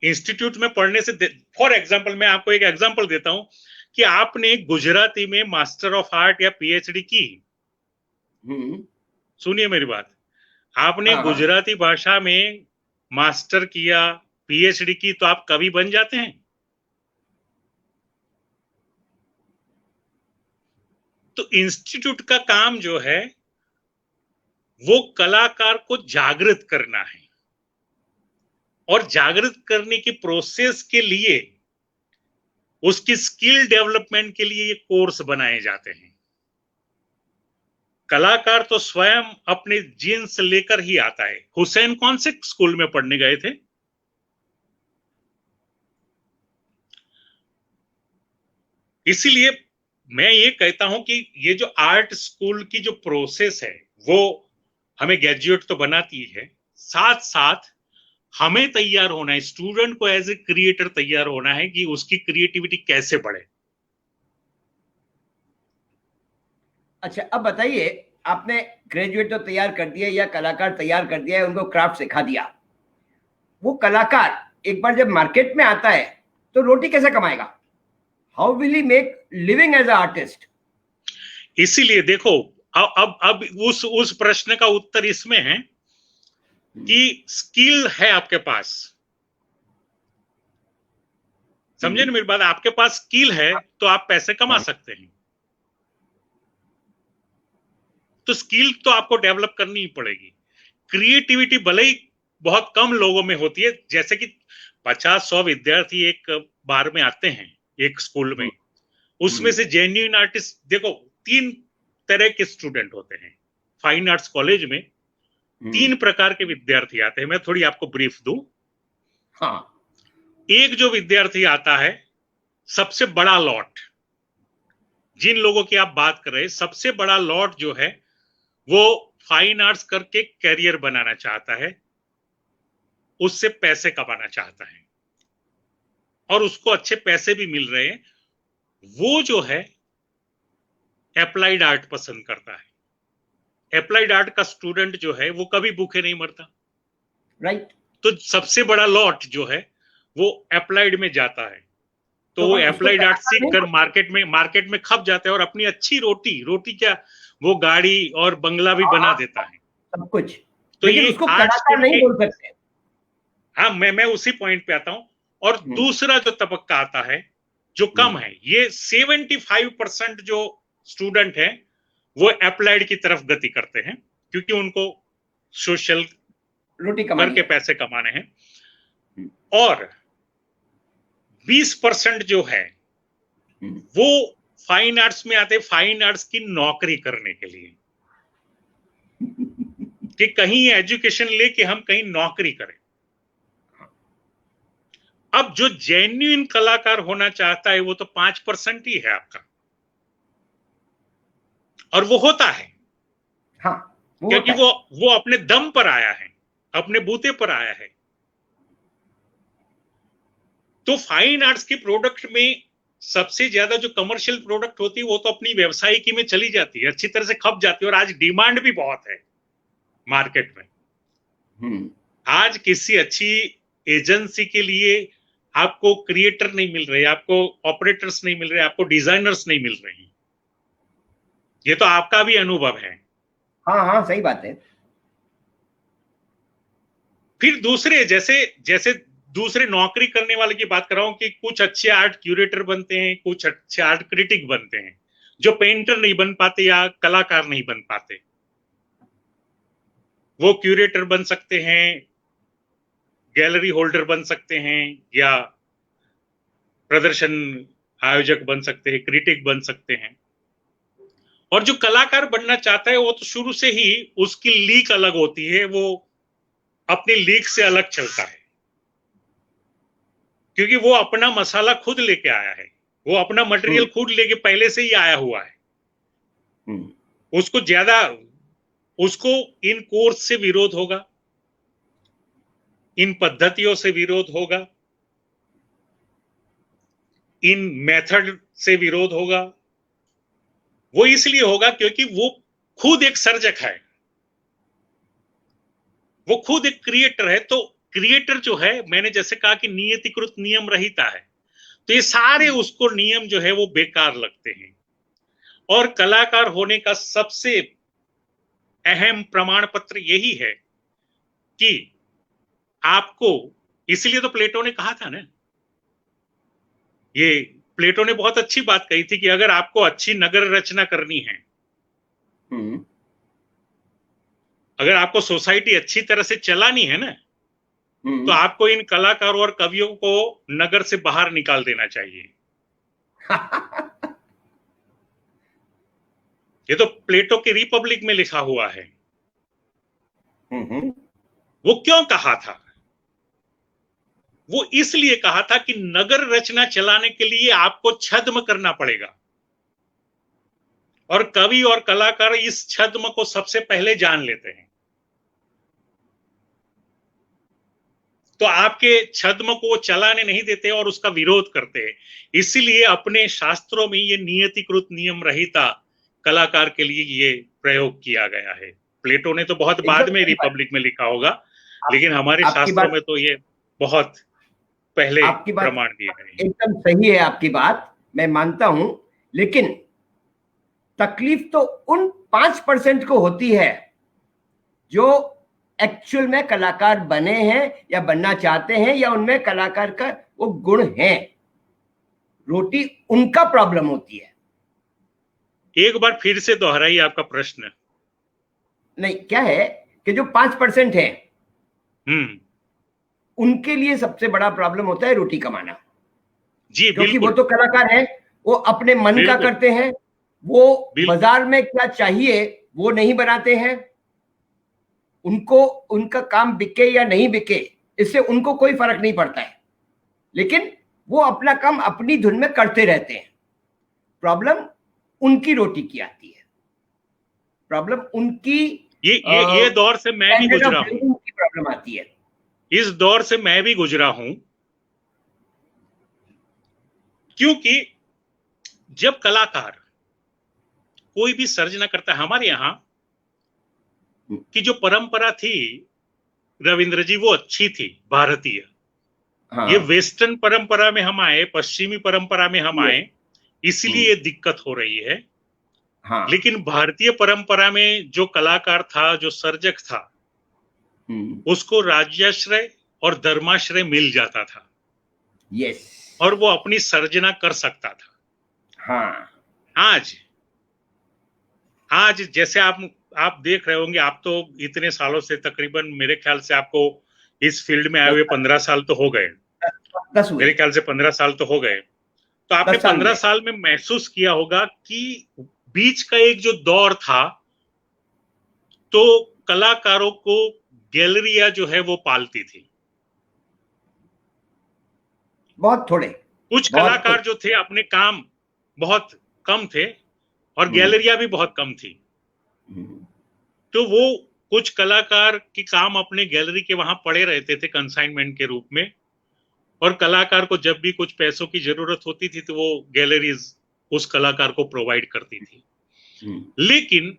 इंस्टीट्यूट में पढ़ने से, फॉर एग्जाम्पल मैं आपको एक एग्जाम्पल देता हूं कि आपने गुजराती में मास्टर ऑफ आर्ट या पीएचडी की, सुनिए मेरी बात, आपने हाँ हाँ। गुजराती भाषा में मास्टर किया, पीएचडी की, तो आप कवि बन जाते हैं? तो इंस्टीट्यूट का काम जो है वो कलाकार को जागृत करना है, और जागृत करने की प्रोसेस के लिए उसकी स्किल डेवलपमेंट के लिए ये कोर्स बनाए जाते हैं। कलाकार तो स्वयं अपने जीन्स लेकर ही आता है। हुसैन कौन से स्कूल में पढ़ने गए थे? इसीलिए मैं ये कहता हूं कि ये जो आर्ट स्कूल की जो प्रोसेस है वो हमें ग्रेजुएट तो बनाती है, साथ साथ हमें तैयार होना है, स्टूडेंट को एज ए क्रिएटर तैयार होना है कि उसकी क्रिएटिविटी कैसे बढ़े। अच्छा, अब बताइए, आपने ग्रेजुएट तो तैयार कर दिया या कलाकार तैयार कर दिया है, उनको क्राफ्ट सिखा दिया, वो कलाकार एक बार जब मार्केट में आता है तो रोटी कैसे कमाएगा? How will he make living as a artist? इसीलिए देखो, अब उस प्रश्न का उत्तर इसमें है कि स्किल है आपके पास। समझे ना मेरी बात? आपके पास स्किल है तो आप पैसे कमा सकते हैं। तो स्किल तो आपको डेवलप करनी ही पड़ेगी। क्रिएटिविटी भले ही बहुत कम लोगों में होती है, जैसे कि 50-100 विद्यार्थी एक बार में आते हैं एक स्कूल में, उसमें से जेन्युइन आर्टिस्ट देखो 3 तरह के स्टूडेंट होते हैं। फाइन आर्ट्स कॉलेज में 3 प्रकार के विद्यार्थी आते हैं। मैं थोड़ी आपको ब्रीफ दूं। हाँ। एक जो विद्यार्थी आता है, सबसे बड़ा लॉट, जिन लोगों की आप बात कर रहे हैं, सबसे बड़ा लॉट जो है वो फाइन आर्ट्स करके कैरियर बनाना चाहता है, उससे पैसे कमाना चाहता है और उसको अच्छे पैसे भी मिल रहे हैं। वो जो है अप्लाइड आर्ट पसंद करता है। अप्लाइड आर्ट का स्टूडेंट जो है वो कभी भूखे नहीं मरता। राइट। तो सबसे बड़ा लॉट जो है वो अप्लाइड में जाता है, तो वो अप्लाइड आर्ट सीख कर मार्केट में खप जाता है और अपनी अच्छी रोटी क्या, वो गाड़ी और बंगला भी बना देता है, सब कुछ। तो लेकिन ये उसको आर्ट कलाकार स्कूल नहीं के, बोल सकते। हाँ मैं उसी पॉइंट पे आता हूं। और दूसरा जो तबक्का आता है जो कम है, ये 75% जो स्टूडेंट है वो अप्लाइड की तरफ गति करते हैं, क्योंकि उनको सोशल रोटी कमानी करके है। पैसे कमाने हैं। और 20% जो है वो फाइन आर्ट्स में आते हैं, फाइन आर्ट्स की नौकरी करने के लिए, कि कहीं एजुकेशन लेके हम कहीं नौकरी करें। अब जो जेन्युइन कलाकार होना चाहता है वो तो 5% ही है आपका, और वो होता है। हाँ, क्योंकि वो अपने दम पर आया है, अपने बूते पर आया है। तो फाइन आर्ट्स के प्रोडक्ट में सबसे ज्यादा जो कमर्शियल प्रोडक्ट होती है वो तो अपनी व्यवसायिकी में चली जाती है, अच्छी तरह से खप जाती है, और आज डिमांड भी बहुत है मार्केट में। आज किसी अच्छी एजेंसी के लिए आपको क्रिएटर नहीं मिल रहे, आपको ऑपरेटर्स नहीं मिल रहे, आपको डिजाइनर्स नहीं मिल रहे। ये तो आपका भी अनुभव है। हाँ हाँ, सही बात है। फिर दूसरे जैसे दूसरे नौकरी करने वाले की बात कर रहा हूं कि कुछ अच्छे आर्ट क्यूरेटर बनते हैं, कुछ अच्छे आर्ट क्रिटिक बनते हैं, जो पेंटर नहीं बन पाते या कलाकार नहीं बन पाते। वो क्यूरेटर बन सकते हैं, गैलरी होल्डर बन सकते हैं, या प्रदर्शन आयोजक बन सकते हैं, क्रिटिक बन सकते हैं। और जो कलाकार बनना चाहता है वो तो शुरू से ही उसकी लीक अलग होती है, वो अपनी लीक से अलग चलता है, क्योंकि वो अपना मसाला खुद लेके आया है, वो अपना मटेरियल खुद लेके पहले से ही आया हुआ है। उसको इन कोर्स से विरोध होगा, इन पद्धतियों से विरोध होगा, इन मेथड से विरोध होगा। वो इसलिए होगा क्योंकि वो खुद एक सर्जक है, वो खुद एक क्रिएटर है। तो क्रिएटर जो है, मैंने जैसे कहा कि नियतिकृत नियम रहता है, तो ये सारे उसको नियम जो है वो बेकार लगते हैं। और कलाकार होने का सबसे अहम प्रमाण पत्र यही है कि आपको, इसलिए तो प्लेटो ने कहा था ना, ये प्लेटो ने बहुत अच्छी बात कही थी कि अगर आपको अच्छी नगर रचना करनी है, हम्म, अगर आपको सोसाइटी अच्छी तरह से चलानी है ना, तो आपको इन कलाकारों और कवियों को नगर से बाहर निकाल देना चाहिए। ये तो प्लेटो की रिपब्लिक में लिखा हुआ है। वो क्यों कहा था? वो इसलिए कहा था कि नगर रचना चलाने के लिए आपको छद्म करना पड़ेगा, और कवि और कलाकार इस छद्म को सबसे पहले जान लेते हैं। तो आपके छद्म को चलाने नहीं देते और उसका विरोध करते हैं। इसीलिए अपने शास्त्रों में ये नियतिकृत नियम रहिता कलाकार के लिए ये प्रयोग किया गया है। प्लेटो ने तो बहुत बाद एकदम में सही बात। रिपब्लिक में लिखा होगा, लेकिन हमारे आपकी शास्त्रों बात में तो ये बहुत पहले आपकी बात प्रमाण दिए गए हैं। एकदम सही है, आपकी बात मैं मानता हूं, लेकिन तकलीफ तो उन 5% को होती है जो एक्चुअल में कलाकार बने हैं या बनना चाहते हैं, या उनमें कलाकार का वो गुण है। रोटी उनका प्रॉब्लम होती है। एक बार फिर से दोहराइए आपका प्रश्न। नहीं, क्या है कि जो 5% है उनके लिए सबसे बड़ा प्रॉब्लम होता है रोटी कमाना। जी क्योंकि वो बिल्कुल तो कलाकार है, वो अपने मन का बिल्कुल करते हैं, वो बिल्कुल बाजार में क्या चाहिए वो नहीं बनाते हैं। उनको उनका काम बिके या नहीं बिके, इससे उनको कोई फर्क नहीं पड़ता है, लेकिन वो अपना काम अपनी धुन में करते रहते हैं। प्रॉब्लम उनकी रोटी की आती है, प्रॉब्लम उनकी ये दौर से मैं भी स्टैंडर्ड ऑफ गुजरा हूं। लिविंग की प्रॉब्लम आती है। इस दौर से मैं भी गुजरा हूं, क्योंकि जब कलाकार कोई भी सर्जना करता है, हमारे यहां की जो परंपरा थी रविंद्र जी, वो अच्छी थी, भारतीय। हाँ, ये वेस्टर्न परंपरा में हम आए, पश्चिमी परंपरा में हम आए, इसलिए ये दिक्कत हो रही है। हाँ, लेकिन भारतीय परंपरा में जो कलाकार था, जो सर्जक था, उसको राज्याश्रय और धर्माश्रय मिल जाता था, यस, और वो अपनी सर्जना कर सकता था। हाँ, आज जैसे आप देख रहे होंगे, आप तो इतने सालों से, तकरीबन मेरे ख्याल से आपको इस फील्ड में आए हुए 15 साल तो हो गए। 10 हुए, मेरे ख्याल से 15 साल तो हो गए। तो आपने 10 साल 15 में। साल में महसूस किया होगा कि बीच का एक जो दौर था, तो कलाकारों को गैलरिया जो है वो पालती थी। बहुत थोड़े, कुछ बहुत कलाकार जो थे अपने काम बहुत कम थे, और गैलरिया भी बहुत कम थी। तो वो कुछ कलाकार के काम अपने गैलरी के वहां पड़े रहते थे कंसाइनमेंट के रूप में, और कलाकार को जब भी कुछ पैसों की जरूरत होती थी तो वो गैलरीज उस कलाकार को प्रोवाइड करती थी। लेकिन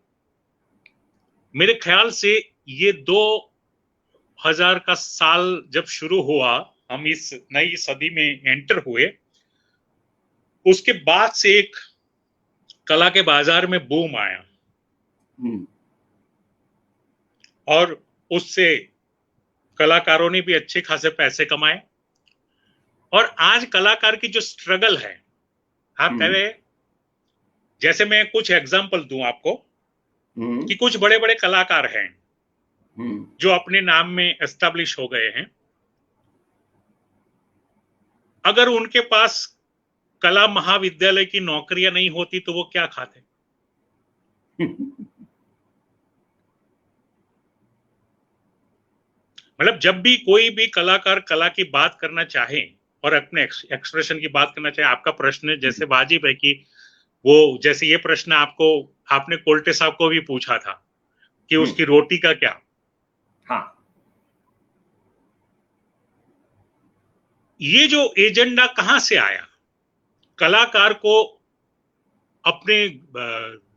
मेरे ख्याल से ये 2000 का साल जब शुरू हुआ, हम इस नई सदी में एंटर हुए, उसके बाद से एक कला के बाजार में बूम आया, और उससे कलाकारों ने भी अच्छे खासे पैसे कमाए। और आज कलाकार की जो स्ट्रगल है, आप कह रहे, जैसे मैं कुछ एग्जांपल दूं आपको, कि कुछ बड़े बड़े कलाकार हैं जो अपने नाम में एस्टैब्लिश हो गए हैं। अगर उनके पास कला महाविद्यालय की नौकरियां नहीं होती तो वो क्या खाते? मतलब जब भी कोई भी कलाकार कला की बात करना चाहे और अपने एक्सप्रेशन की बात करना चाहे, आपका प्रश्न जैसे वाजिब है कि वो, जैसे ये प्रश्न आपने कोल्टे साहब को भी पूछा था कि उसकी रोटी का क्या। हाँ, ये जो एजेंडा कहां से आया? कलाकार को अपने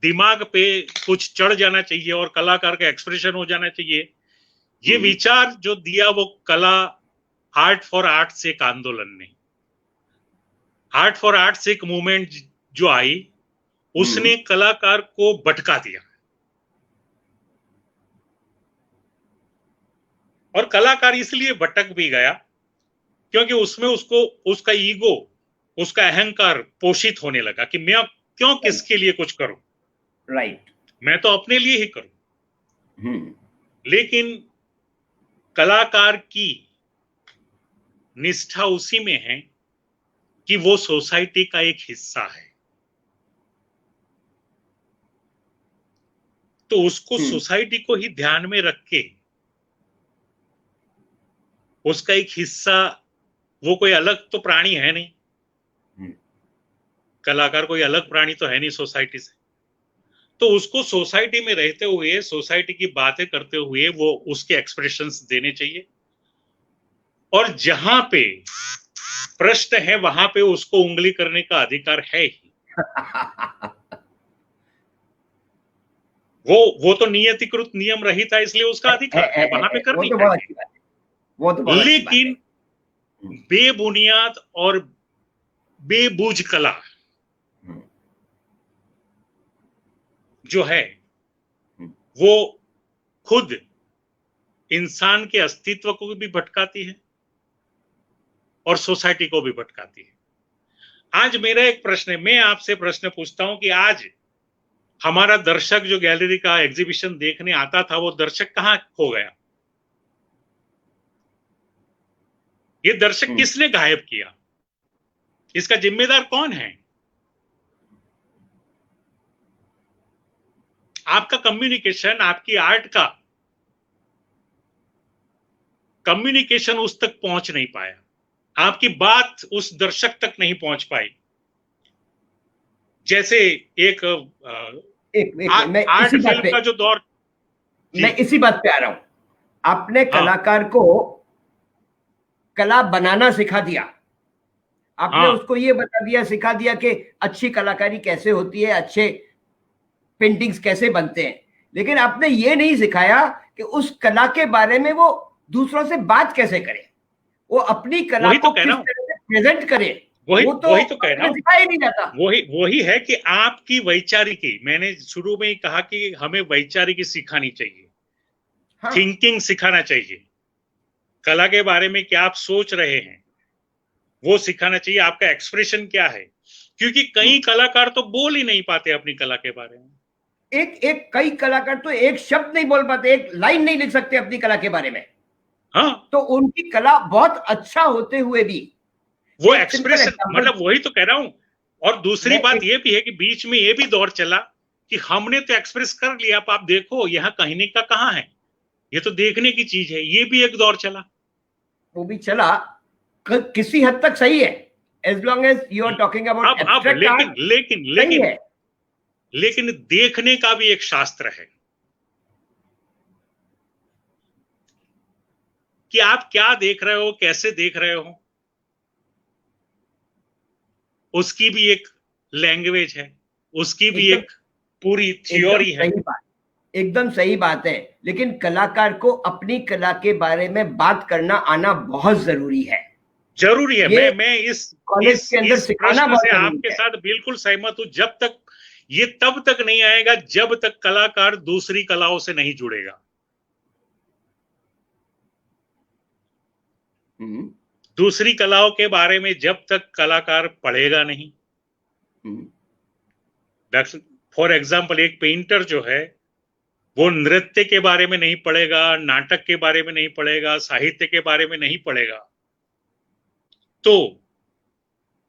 दिमाग पे कुछ चढ़ जाना चाहिए और कलाकार का एक्सप्रेशन हो जाना चाहिए। ये विचार जो दिया वो कला, आर्ट फॉर आर्ट से एक आंदोलन ने, आर्ट फॉर आर्ट से एक मूवमेंट जो आई, उसने कलाकार को भटका दिया। और कलाकार इसलिए भटक भी गया क्योंकि उसमें उसको उसका ईगो, उसका अहंकार पोषित होने लगा कि मैं क्यों किसके लिए कुछ करूं, राइट। मैं तो अपने लिए ही करूं। हम्म। लेकिन कलाकार की निष्ठा उसी में है कि वो सोसाइटी का एक हिस्सा है, तो उसको सोसाइटी को ही ध्यान में रख के उसका एक हिस्सा, वो कोई अलग तो प्राणी है नहीं, कलाकार कोई अलग प्राणी तो है नहीं सोसाइटी से, तो उसको सोसाइटी में रहते हुए, सोसाइटी की बातें करते हुए वो उसके एक्सप्रेशंस देने चाहिए, और जहां पे प्रश्न है वहां पे उसको उंगली करने का अधिकार है ही। वो तो नियतिकृत नियम रहित है, इसलिए उसका अधिकार है वहां पे वो करनी तो बहुत चाहिए। अच्छी बात है, वो तो बहुत अच्छी बात है। लेकिन बेबुनियाद और बेबूझ कला जो है वो खुद इंसान के अस्तित्व को भी भटकाती है और सोसाइटी को भी भटकाती है। आज मेरा एक प्रश्न है, मैं आपसे प्रश्न पूछता हूं कि आज हमारा दर्शक जो गैलरी का एग्जीबिशन देखने आता था, वो दर्शक कहां खो गया? ये दर्शक किसने गायब किया? इसका जिम्मेदार कौन है? आपका कम्युनिकेशन, आपकी आर्ट का कम्युनिकेशन उस तक पहुंच नहीं पाया, आपकी बात उस दर्शक तक नहीं पहुंच पाई। जैसे एक मैं आर्ट इसी बात फिल्म पे का जो दौर, मैं इसी बात पे आ रहा हूं। आपने कलाकार को कला बनाना सिखा दिया, आपने उसको ये बता दिया, सिखा दिया कि अच्छी कलाकारी कैसे होती है, अच्छे पेंटिंग्स कैसे बनते हैं, लेकिन आपने ये नहीं सिखाया कि उस कला के बारे में वो दूसरों से बात कैसे करे, वो अपनी कला को किस तरह से प्रेजेंट करे। वो तो कहना सिखाया नहीं जाता। वही है कि आपकी वैचारिकी, मैंने शुरू में ही कहा कि हमें वैचारिकी सिखानी चाहिए, थिंकिंग सिखाना चाहिए, कला के बारे में क्या आप सोच रहे हैं वो सिखाना चाहिए, आपका एक्सप्रेशन क्या है, क्योंकि कई कलाकार तो बोल ही नहीं पाते अपनी कला के बारे में। कई कलाकार तो एक शब्द नहीं बोल पाते, एक लाइन नहीं लिख सकते अपनी कला के बारे में। तो उनकी कला बहुत अच्छा होते हुए भी वो एक्सप्रेशन, मतलब वही तो कह रहा हूं। और दूसरी बात ये भी है कि बीच में ये भी दौर चला कि हमने तो एक्सप्रेस कर लिया, अब आप देखो यहाँ कहने का कहाँ है, ये तो देखने की चीज है, ये भी एक दौर चला। वो भी चला, किसी हद तक सही है, as long as you are talking about abstract art. लेकिन देखने का भी एक शास्त्र है कि आप क्या देख रहे हो, कैसे देख रहे हो, उसकी भी एक लैंग्वेज है, उसकी भी एक पूरी थ्योरी है। एकदम सही बात है, लेकिन कलाकार को अपनी कला के बारे में बात करना आना बहुत जरूरी है। जरूरी है। मैं इस प्रश्न से आपके है। साथ बिल्कुल सहमत हूं। जब तक ये तब तक नहीं आएगा जब तक कलाकार दूसरी कलाओं से नहीं जुड़ेगा। दूसरी कलाओं के बारे में जब तक कलाकार पढ़ेगा नहीं, फॉर एग्जाम्पल एक पेंटर जो है वो नृत्य के बारे में नहीं पढ़ेगा, नाटक के बारे में नहीं पढ़ेगा, साहित्य के बारे में नहीं पढ़ेगा, तो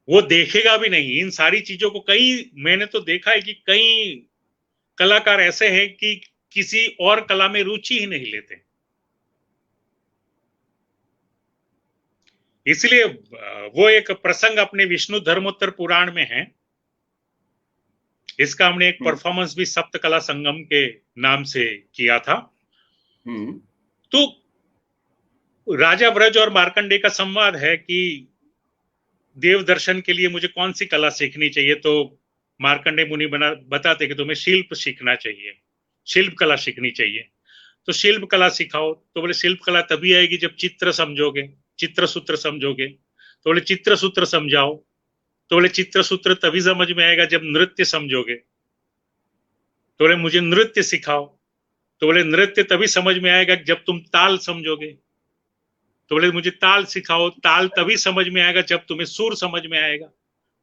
वो देखेगा भी नहीं इन सारी चीजों को। मैंने तो देखा है कि कई कलाकार ऐसे हैं कि किसी और कला में रुचि ही नहीं लेते। इसलिए वो एक प्रसंग अपने विष्णु धर्मोत्तर पुराण में है, इसका हमने एक परफॉर्मेंस भी सप्त कला संगम के नाम से किया था। तो राजा व्रज और मार्कंडेय का संवाद है कि देव दर्शन के लिए मुझे कौन सी कला सीखनी चाहिए, तो मार्कंडेय मुनि बताते कि तुम्हें शिल्प सीखना चाहिए, शिल्प कला सीखनी चाहिए। तो शिल्प कला सिखाओ, तो बोले शिल्प कला तभी आएगी जब चित्र समझोगे, चित्र सूत्र समझोगे। तो बोले चित्र सूत्र समझाओ, तो बोले चित्र सूत्र तभी समझ में आएगा जब नृत्य समझोगे। तो बोले मुझे नृत्य सिखाओ, तो बोले नृत्य तभी समझ में आएगा जब तुम ताल समझोगे। तो बोले मुझे ताल सिखाओ। ताल तभी समझ में आएगा जब तुम्हें सुर समझ में आएगा।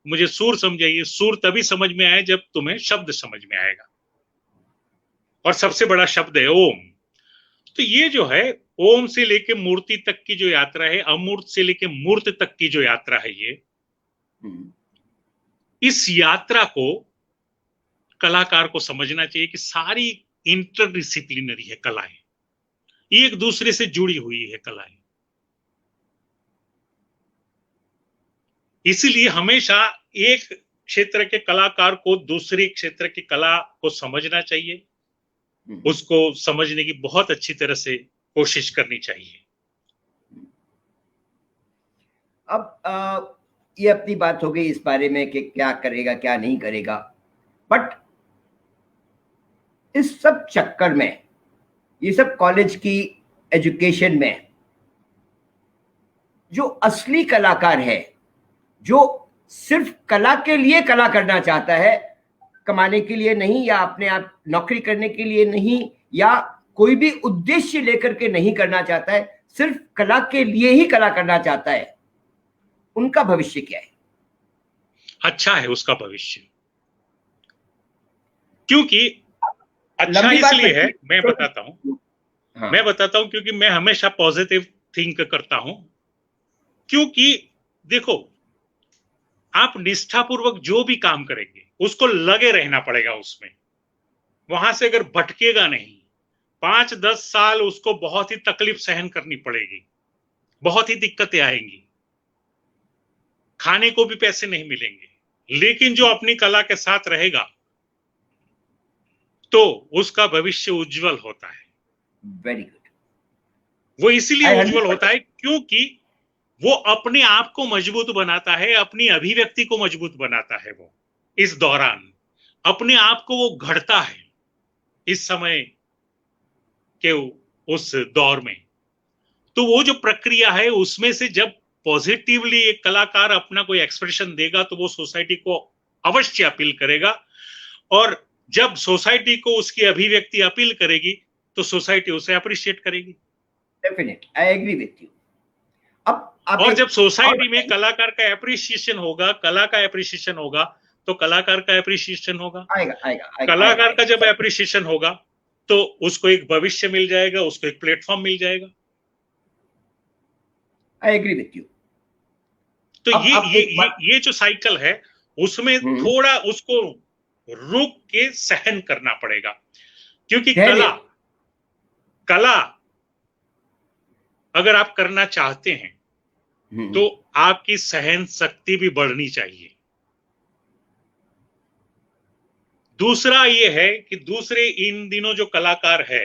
मुझे सुर समझाइए। सुर तभी समझ में आए जब तुम्हें शब्द समझ में आएगा, और सबसे बड़ा शब्द है ओम। तो ये जो है ओम से लेके मूर्ति तक की जो यात्रा है, अमूर्त से लेके मूर्त तक की जो यात्रा है, ये इस यात्रा को कलाकार को समझना चाहिए कि सारी इंटरडिसिप्लिनरी है कलाएं, एक दूसरे से जुड़ी हुई है कलाएं। इसीलिए हमेशा एक क्षेत्र के कलाकार को दूसरे क्षेत्र की कला को समझना चाहिए, उसको समझने की बहुत अच्छी तरह से कोशिश करनी चाहिए। अब ये अपनी बात हो गई इस बारे में कि क्या करेगा क्या नहीं करेगा, बट इस सब चक्कर में, ये सब कॉलेज की एजुकेशन में, जो असली कलाकार है, जो सिर्फ कला के लिए कला करना चाहता है, कमाने के लिए नहीं, या अपने आप नौकरी करने के लिए नहीं, या कोई भी उद्देश्य लेकर के नहीं करना चाहता है, सिर्फ कला के लिए ही कला करना चाहता है, उनका भविष्य क्या है? अच्छा है उसका भविष्य, क्योंकि अच्छा लंबी बात इसलिए है, नहीं, मैं बताता हूं। हाँ। मैं बताता हूं क्योंकि मैं हमेशा पॉजिटिव थिंक करता हूं। क्योंकि देखो, आप निष्ठापूर्वक जो भी काम करेंगे उसको लगे रहना पड़ेगा उसमें, वहां से अगर भटकेगा नहीं, 5-10 साल उसको बहुत ही तकलीफ सहन करनी पड़ेगी, बहुत ही दिक्कतें आएंगी, खाने को भी पैसे नहीं मिलेंगे। लेकिन जो अपनी कला के साथ रहेगा तो उसका भविष्य उज्जवल होता है। Very good. वो इसीलिए उज्जवल होता है क्योंकि वो अपने आप को मजबूत बनाता है, अपनी अभिव्यक्ति को मजबूत बनाता है। वो इस दौरान अपने आप को वो घड़ता है इस समय के उस दौर में। तो वो जो प्रक्रिया है उसमें से जब पॉजिटिवली एक कलाकार अपना कोई एक्सप्रेशन देगा तो वो सोसाइटी को अवश्य अपील करेगा, और जब सोसाइटी को उसकी अभिव्यक्ति अपील करेगी तो सोसाइटी उसे अप्रिशिएट करेगी। Definite, I agree with you. अब और जब सोसाइटी में कलाकार का एप्रिसिएशन होगा, कला का एप्रिसिएशन होगा, तो कलाकार का एप्रिसिएशन होगा। कलाकार का जब एप्रिसिएशन होगा तो उसको एक भविष्य मिल जाएगा, उसको एक प्लेटफॉर्म मिल जाएगा। I agree with you. तो ये जो साइकिल है उसमें थोड़ा उसको रुक के सहन करना पड़ेगा, क्योंकि कला अगर आप करना चाहते हैं तो आपकी सहन शक्ति भी बढ़नी चाहिए। दूसरा ये है कि दूसरे इन दिनों जो कलाकार है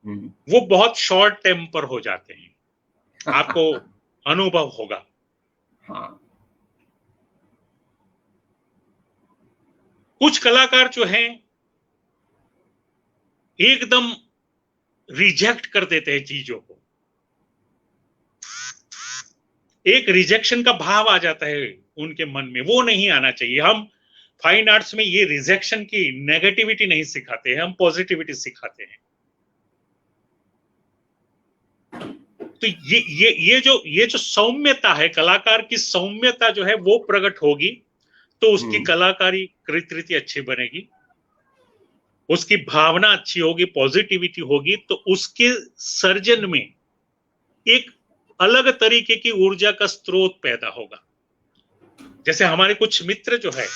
वो बहुत शॉर्ट टेम्पर हो जाते हैं, आपको अनुभव होगा। हाँ। कुछ कलाकार जो हैं एकदम रिजेक्ट कर देते हैं चीजों को, एक रिजेक्शन का भाव आ जाता है उनके मन में, वो नहीं आना चाहिए। हम फाइन आर्ट्स में ये रिजेक्शन की नेगेटिविटी नहीं सिखाते हैं, हम पॉजिटिविटी सिखाते हैं। तो ये जो सौम्यता है, कलाकार की सौम्यता जो है वो प्रकट होगी तो उसकी कलाकारी कृति अच्छी बनेगी, उसकी भावना अच्छी होगी, पॉजिटिविटी होगी, तो उसके सर्जन में एक अलग तरीके की ऊर्जा का स्रोत पैदा होगा। जैसे हमारे कुछ मित्र जो है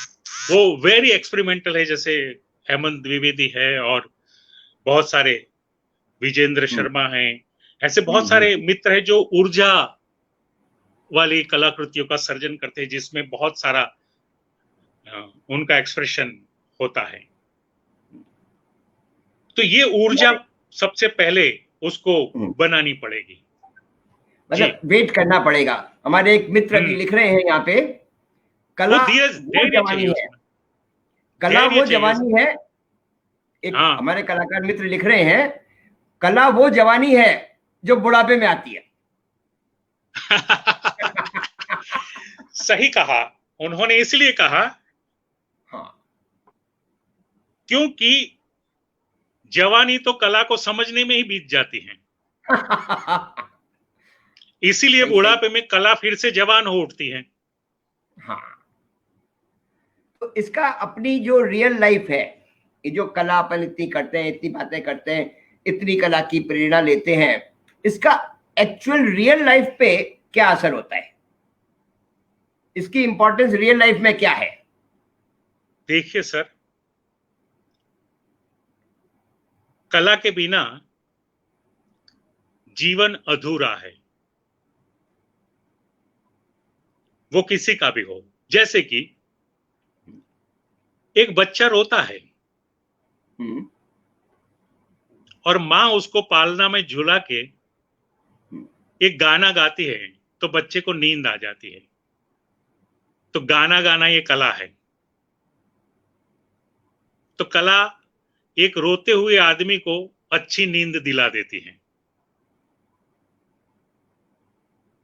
वो वेरी एक्सपेरिमेंटल है, जैसे हेमंत द्विवेदी है और बहुत सारे विजेंद्र शर्मा हैं, ऐसे बहुत सारे मित्र हैं जो ऊर्जा वाली कलाकृतियों का सर्जन करते हैं जिसमें बहुत सारा उनका एक्सप्रेशन होता है। तो ये ऊर्जा सबसे पहले उसको बनानी पड़ेगी, मतलब वेट करना पड़ेगा। हमारे एक मित्र भी लिख रहे हैं यहाँ पे, कला वो जवानी है, कला वो जवानी है। एक हमारे कलाकार मित्र लिख रहे हैं, कला वो जवानी है जो बुढ़ापे में आती है। सही कहा उन्होंने, इसलिए कहा क्योंकि जवानी तो कला को समझने में ही बीत जाती है। इसीलिए सही, बुढ़ापे में कला फिर से जवान हो उठती है। हाँ। तो इसका अपनी जो रियल लाइफ है, ये जो कला अपन इतनी करते हैं, इतनी बातें करते हैं, इतनी कला की प्रेरणा लेते हैं, इसका एक्चुअल रियल लाइफ पे क्या असर होता है? इसकी इंपॉर्टेंस रियल लाइफ में क्या है? देखिए सर, कला के बिना जीवन अधूरा है, वो किसी का भी हो। जैसे कि एक बच्चा रोता है और माँ उसको पालना में झुला के एक गाना गाती है तो बच्चे को नींद आ जाती है। तो गाना गाना ये कला है। तो कला एक रोते हुए आदमी को अच्छी नींद दिला देती है।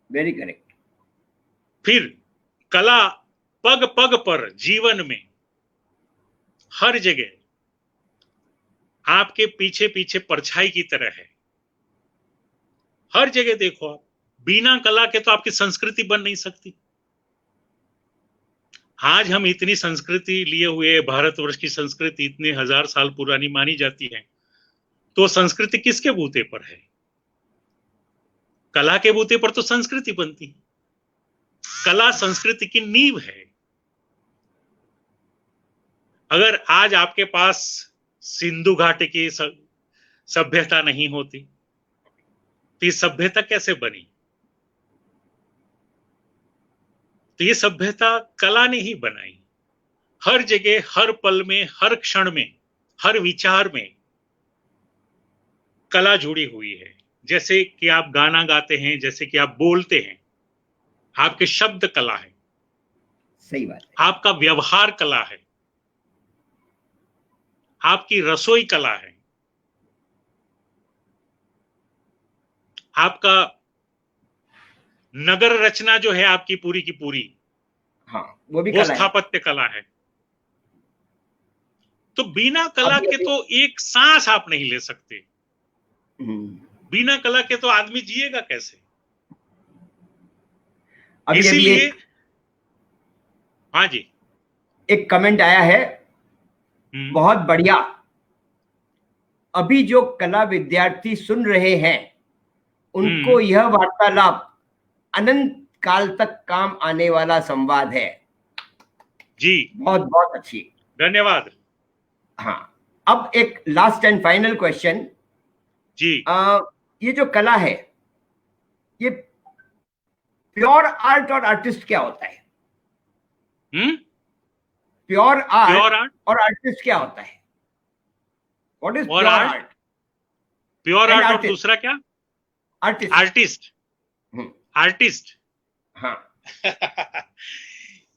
Very correct. फिर कला पग पग पर जीवन में हर जगह आपके पीछे पीछे परछाई की तरह है। हर जगह देखो आप, बिना कला के तो आपकी संस्कृति बन नहीं सकती। आज हम इतनी संस्कृति लिए हुए, भारतवर्ष की संस्कृति इतने हजार साल पुरानी मानी जाती है, तो संस्कृति किसके बूते पर है? कला के बूते पर तो संस्कृति बनती। कला संस्कृति की नींव है। अगर आज आपके पास सिंधु घाटी की सभ्यता नहीं होती तो ये सभ्यता कैसे बनी? तो ये सभ्यता कला ने ही बनाई। हर जगह, हर पल में, हर क्षण में, हर विचार में कला जुड़ी हुई है। जैसे कि आप गाना गाते हैं, जैसे कि आप बोलते हैं, आपके शब्द कला है। सही बात है। आपका व्यवहार कला है। आपकी रसोई कला है। आपका नगर रचना जो है आपकी पूरी की पूरी, हाँ, वो भी वो कला है। स्थापत्य कला है। तो बिना कला अभी के अभी तो एक सांस आप नहीं ले सकते। बिना कला के तो आदमी जिएगा कैसे? अभी इसीलिए हाँ जी, एक कमेंट आया है, बहुत बढ़िया। अभी जो कला विद्यार्थी सुन रहे हैं उनको यह वार्तालाप अनंत काल तक काम आने वाला संवाद है। जी, बहुत बहुत अच्छी, धन्यवाद। हाँ। अब एक लास्ट एंड फाइनल क्वेश्चन जी। ये जो कला है, ये प्योर आर्ट और आर्टिस्ट क्या होता है? प्योर आर्ट और आर्टिस्ट क्या होता है? What is pure art? Pure art और दूसरा क्या? आर्टिस्ट। आर्टिस्ट। आर्टिस्ट, हाँ।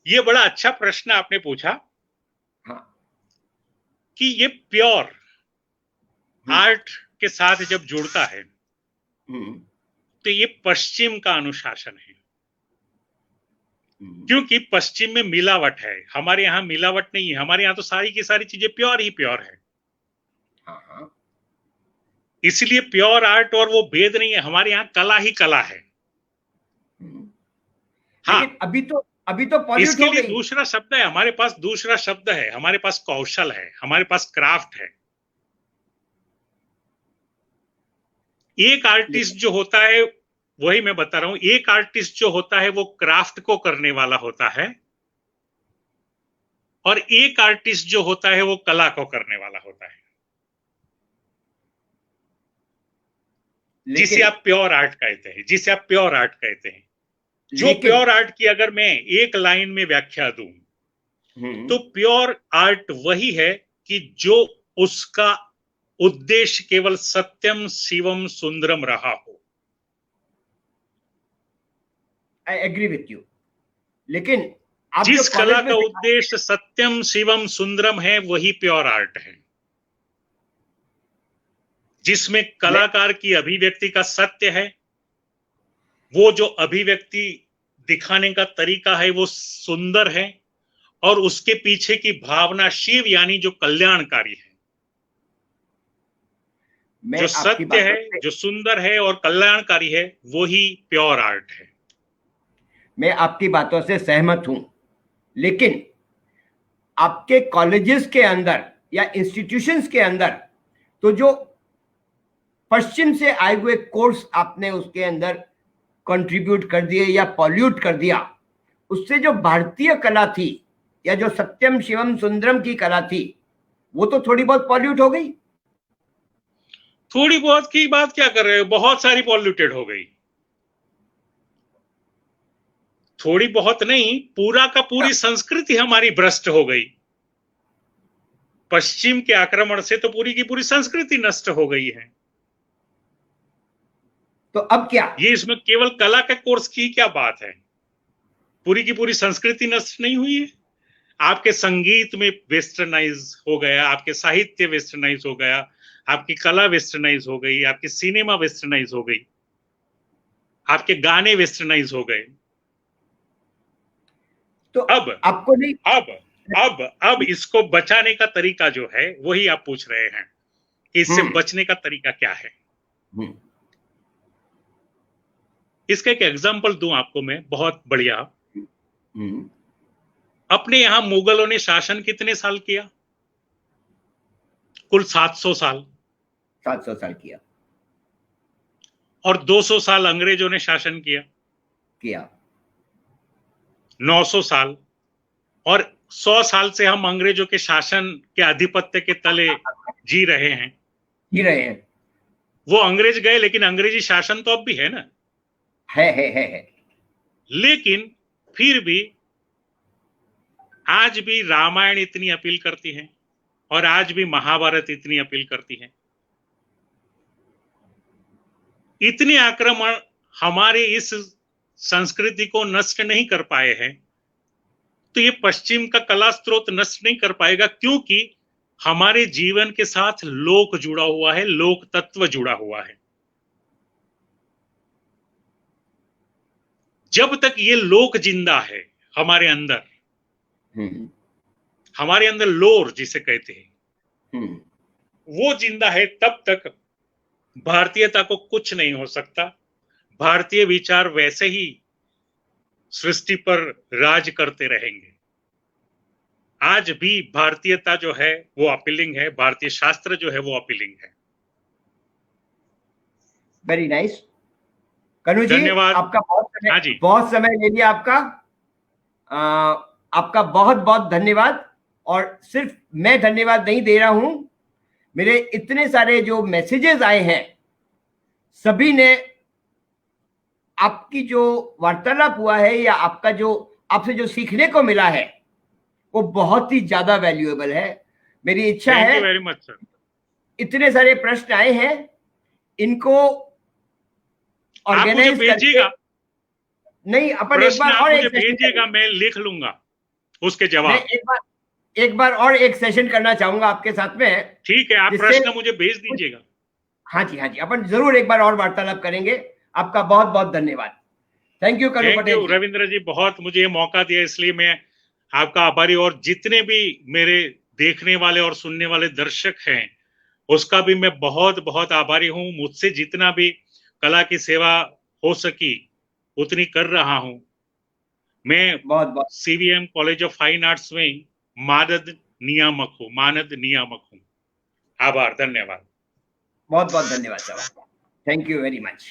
ये बड़ा अच्छा प्रश्न आपने पूछा। हाँ। कि ये प्योर आर्ट के साथ जब जुड़ता है तो ये पश्चिम का अनुशासन है। क्योंकि पश्चिम में मिलावट है, हमारे यहाँ मिलावट नहीं है। हमारे यहाँ तो सारी की सारी चीजें प्योर ही प्योर है। हाँ। इसलिए प्योर आर्ट और वो भेद नहीं है। हमारे यहाँ कला ही कला है। हाँ, लेकिन अभी तो इसके लिए दूसरा शब्द है हमारे पास। दूसरा शब्द है हमारे पास, कौशल है, हमारे पास क्राफ्ट है। एक आर्टिस्ट जो होता है, वही मैं बता रहा हूं, एक आर्टिस्ट जो होता है वो क्राफ्ट को करने वाला होता है, और एक आर्टिस्ट जो होता है वो कला को करने वाला होता है, जिसे आप प्योर आर्ट कहते हैं। जिसे आप प्योर आर्ट कहते हैं। जो प्योर आर्ट की अगर मैं एक लाइन में व्याख्या दूं तो प्योर आर्ट वही है कि जो उसका उद्देश्य केवल सत्यम शिवम सुंदरम रहा हो। I agree with you. लेकिन आप जिस कला का उद्देश्य सत्यम शिवम सुंदरम है वही प्योर आर्ट है, जिसमें कलाकार की अभिव्यक्ति का सत्य है। वो जो अभिव्यक्ति दिखाने का तरीका है वो सुंदर है, और उसके पीछे की भावना शिव यानी जो कल्याणकारी है। मैं जो आपकी सत्य बातों है, से जो सुंदर है और कल्याणकारी है, वो ही प्योर आर्ट है। मैं आपकी बातों से सहमत हूं, लेकिन आपके कॉलेजेस के अंदर या इंस्टीट्यूशंस के अंदर तो जो पश्चिम से आए हुए कोर्स आपने उसके अंदर कंट्रीब्यूट कर दिए या पॉल्यूट कर दिया, उससे जो भारतीय कला थी या जो सत्यम शिवम सुंदरम की कला थी, वो तो थोड़ी बहुत पॉल्यूट हो गई। थोड़ी बहुत की बात क्या कर रहे हो, बहुत सारी पॉल्यूटेड हो गई। थोड़ी बहुत नहीं, पूरा का पूरी संस्कृति हमारी भ्रष्ट हो गई। पश्चिम के आक्रमण से तो पूरी की पूरी संस्कृति नष्ट हो गई है। तो अब क्या? ये इसमें केवल कला के कोर्स की क्या बात है, पूरी की पूरी संस्कृति नष्ट नहीं हुई है। आपके संगीत में वेस्टर्नाइज हो गया, आपके साहित्य वेस्टर्नाइज हो गया, आपकी कला वेस्टर्नाइज हो गई, आपकी सिनेमा वेस्टर्नाइज हो गई, आपके गाने वेस्टर्नाइज हो गए। तो अब आपको नहीं? अब इसको बचाने का तरीका जो है वही आप पूछ रहे हैं कि इससे बचने का तरीका क्या है। इसका एक एग्जांपल दूं आपको मैं, बहुत बढ़िया। अपने यहां मुगलों ने शासन कितने साल किया? कुल 700 साल। 700 साल किया। और 200 साल अंग्रेजों ने शासन किया। 900 साल। और 100 साल से हम अंग्रेजों के शासन के आधिपत्य के तले जी रहे हैं। वो अंग्रेज गए, लेकिन अंग्रेजी शासन तो अब भी है ना। है। लेकिन फिर भी आज भी रामायण इतनी अपील करती है और आज भी महाभारत इतनी अपील करती है। इतने आक्रमण हमारे इस संस्कृति को नष्ट नहीं कर पाए हैं, तो ये पश्चिम का कला स्रोत नष्ट नहीं कर पाएगा, क्योंकि हमारे जीवन के साथ लोक जुड़ा हुआ है, लोक तत्व जुड़ा हुआ है। जब तक ये लोक जिंदा है हमारे अंदर, हमारे अंदर लोर जिसे कहते हैं, वो जिंदा है, तब तक भारतीयता को कुछ नहीं हो सकता। भारतीय विचार वैसे ही सृष्टि पर राज करते रहेंगे। आज भी भारतीयता जो है वो अपीलिंग है, भारतीय शास्त्र जो है वो अपीलिंग है। Very nice. कनु जी, धन्यवाद। आपका हाँ जी, बहुत समय ले लिया आपका। आपका बहुत बहुत धन्यवाद। और सिर्फ मैं धन्यवाद नहीं दे रहा हूं, मेरे इतने सारे जो मैसेजेस आए हैं, सभी ने आपकी जो वार्तालाप हुआ है या आपका जो आपसे जो सीखने को मिला है वो बहुत ही ज्यादा वैल्यूएबल है। मेरी इच्छा है, thank you very much sir. इतने सारे प्रश्न आए हैं, इनको ऑर्गेनाइज भेजिएगा। नहीं, अपन एक बार और एक भेजिएगा, मैं लिख लूंगा उसके जवाब। एक बार और एक सेशन करना चाहूंगा आपके साथ में। ठीक है, आप प्रश्न मुझे भेज दीजिएगा। हाँ जी, अपन जरूर एक बार और वार्तालाप करेंगे। आपका बहुत बहुत धन्यवाद। थैंक यू कनु पटेल। थैंक यू रविंद्र जी, बहुत मुझे ये मौका दिया इसलिए मैं आपका आभारी। और जितने भी मेरे देखने वाले और सुनने वाले दर्शक हैं, उसका भी मैं बहुत बहुत आभारी हूं। मुझसे जितना भी कला की सेवा हो सकी उतनी कर रहा हूं। मैं बहुत CVM college of fine arts में मानद नियामक हूं। आभार, धन्यवाद। बहुत बहुत धन्यवाद साहब। Thank you very much.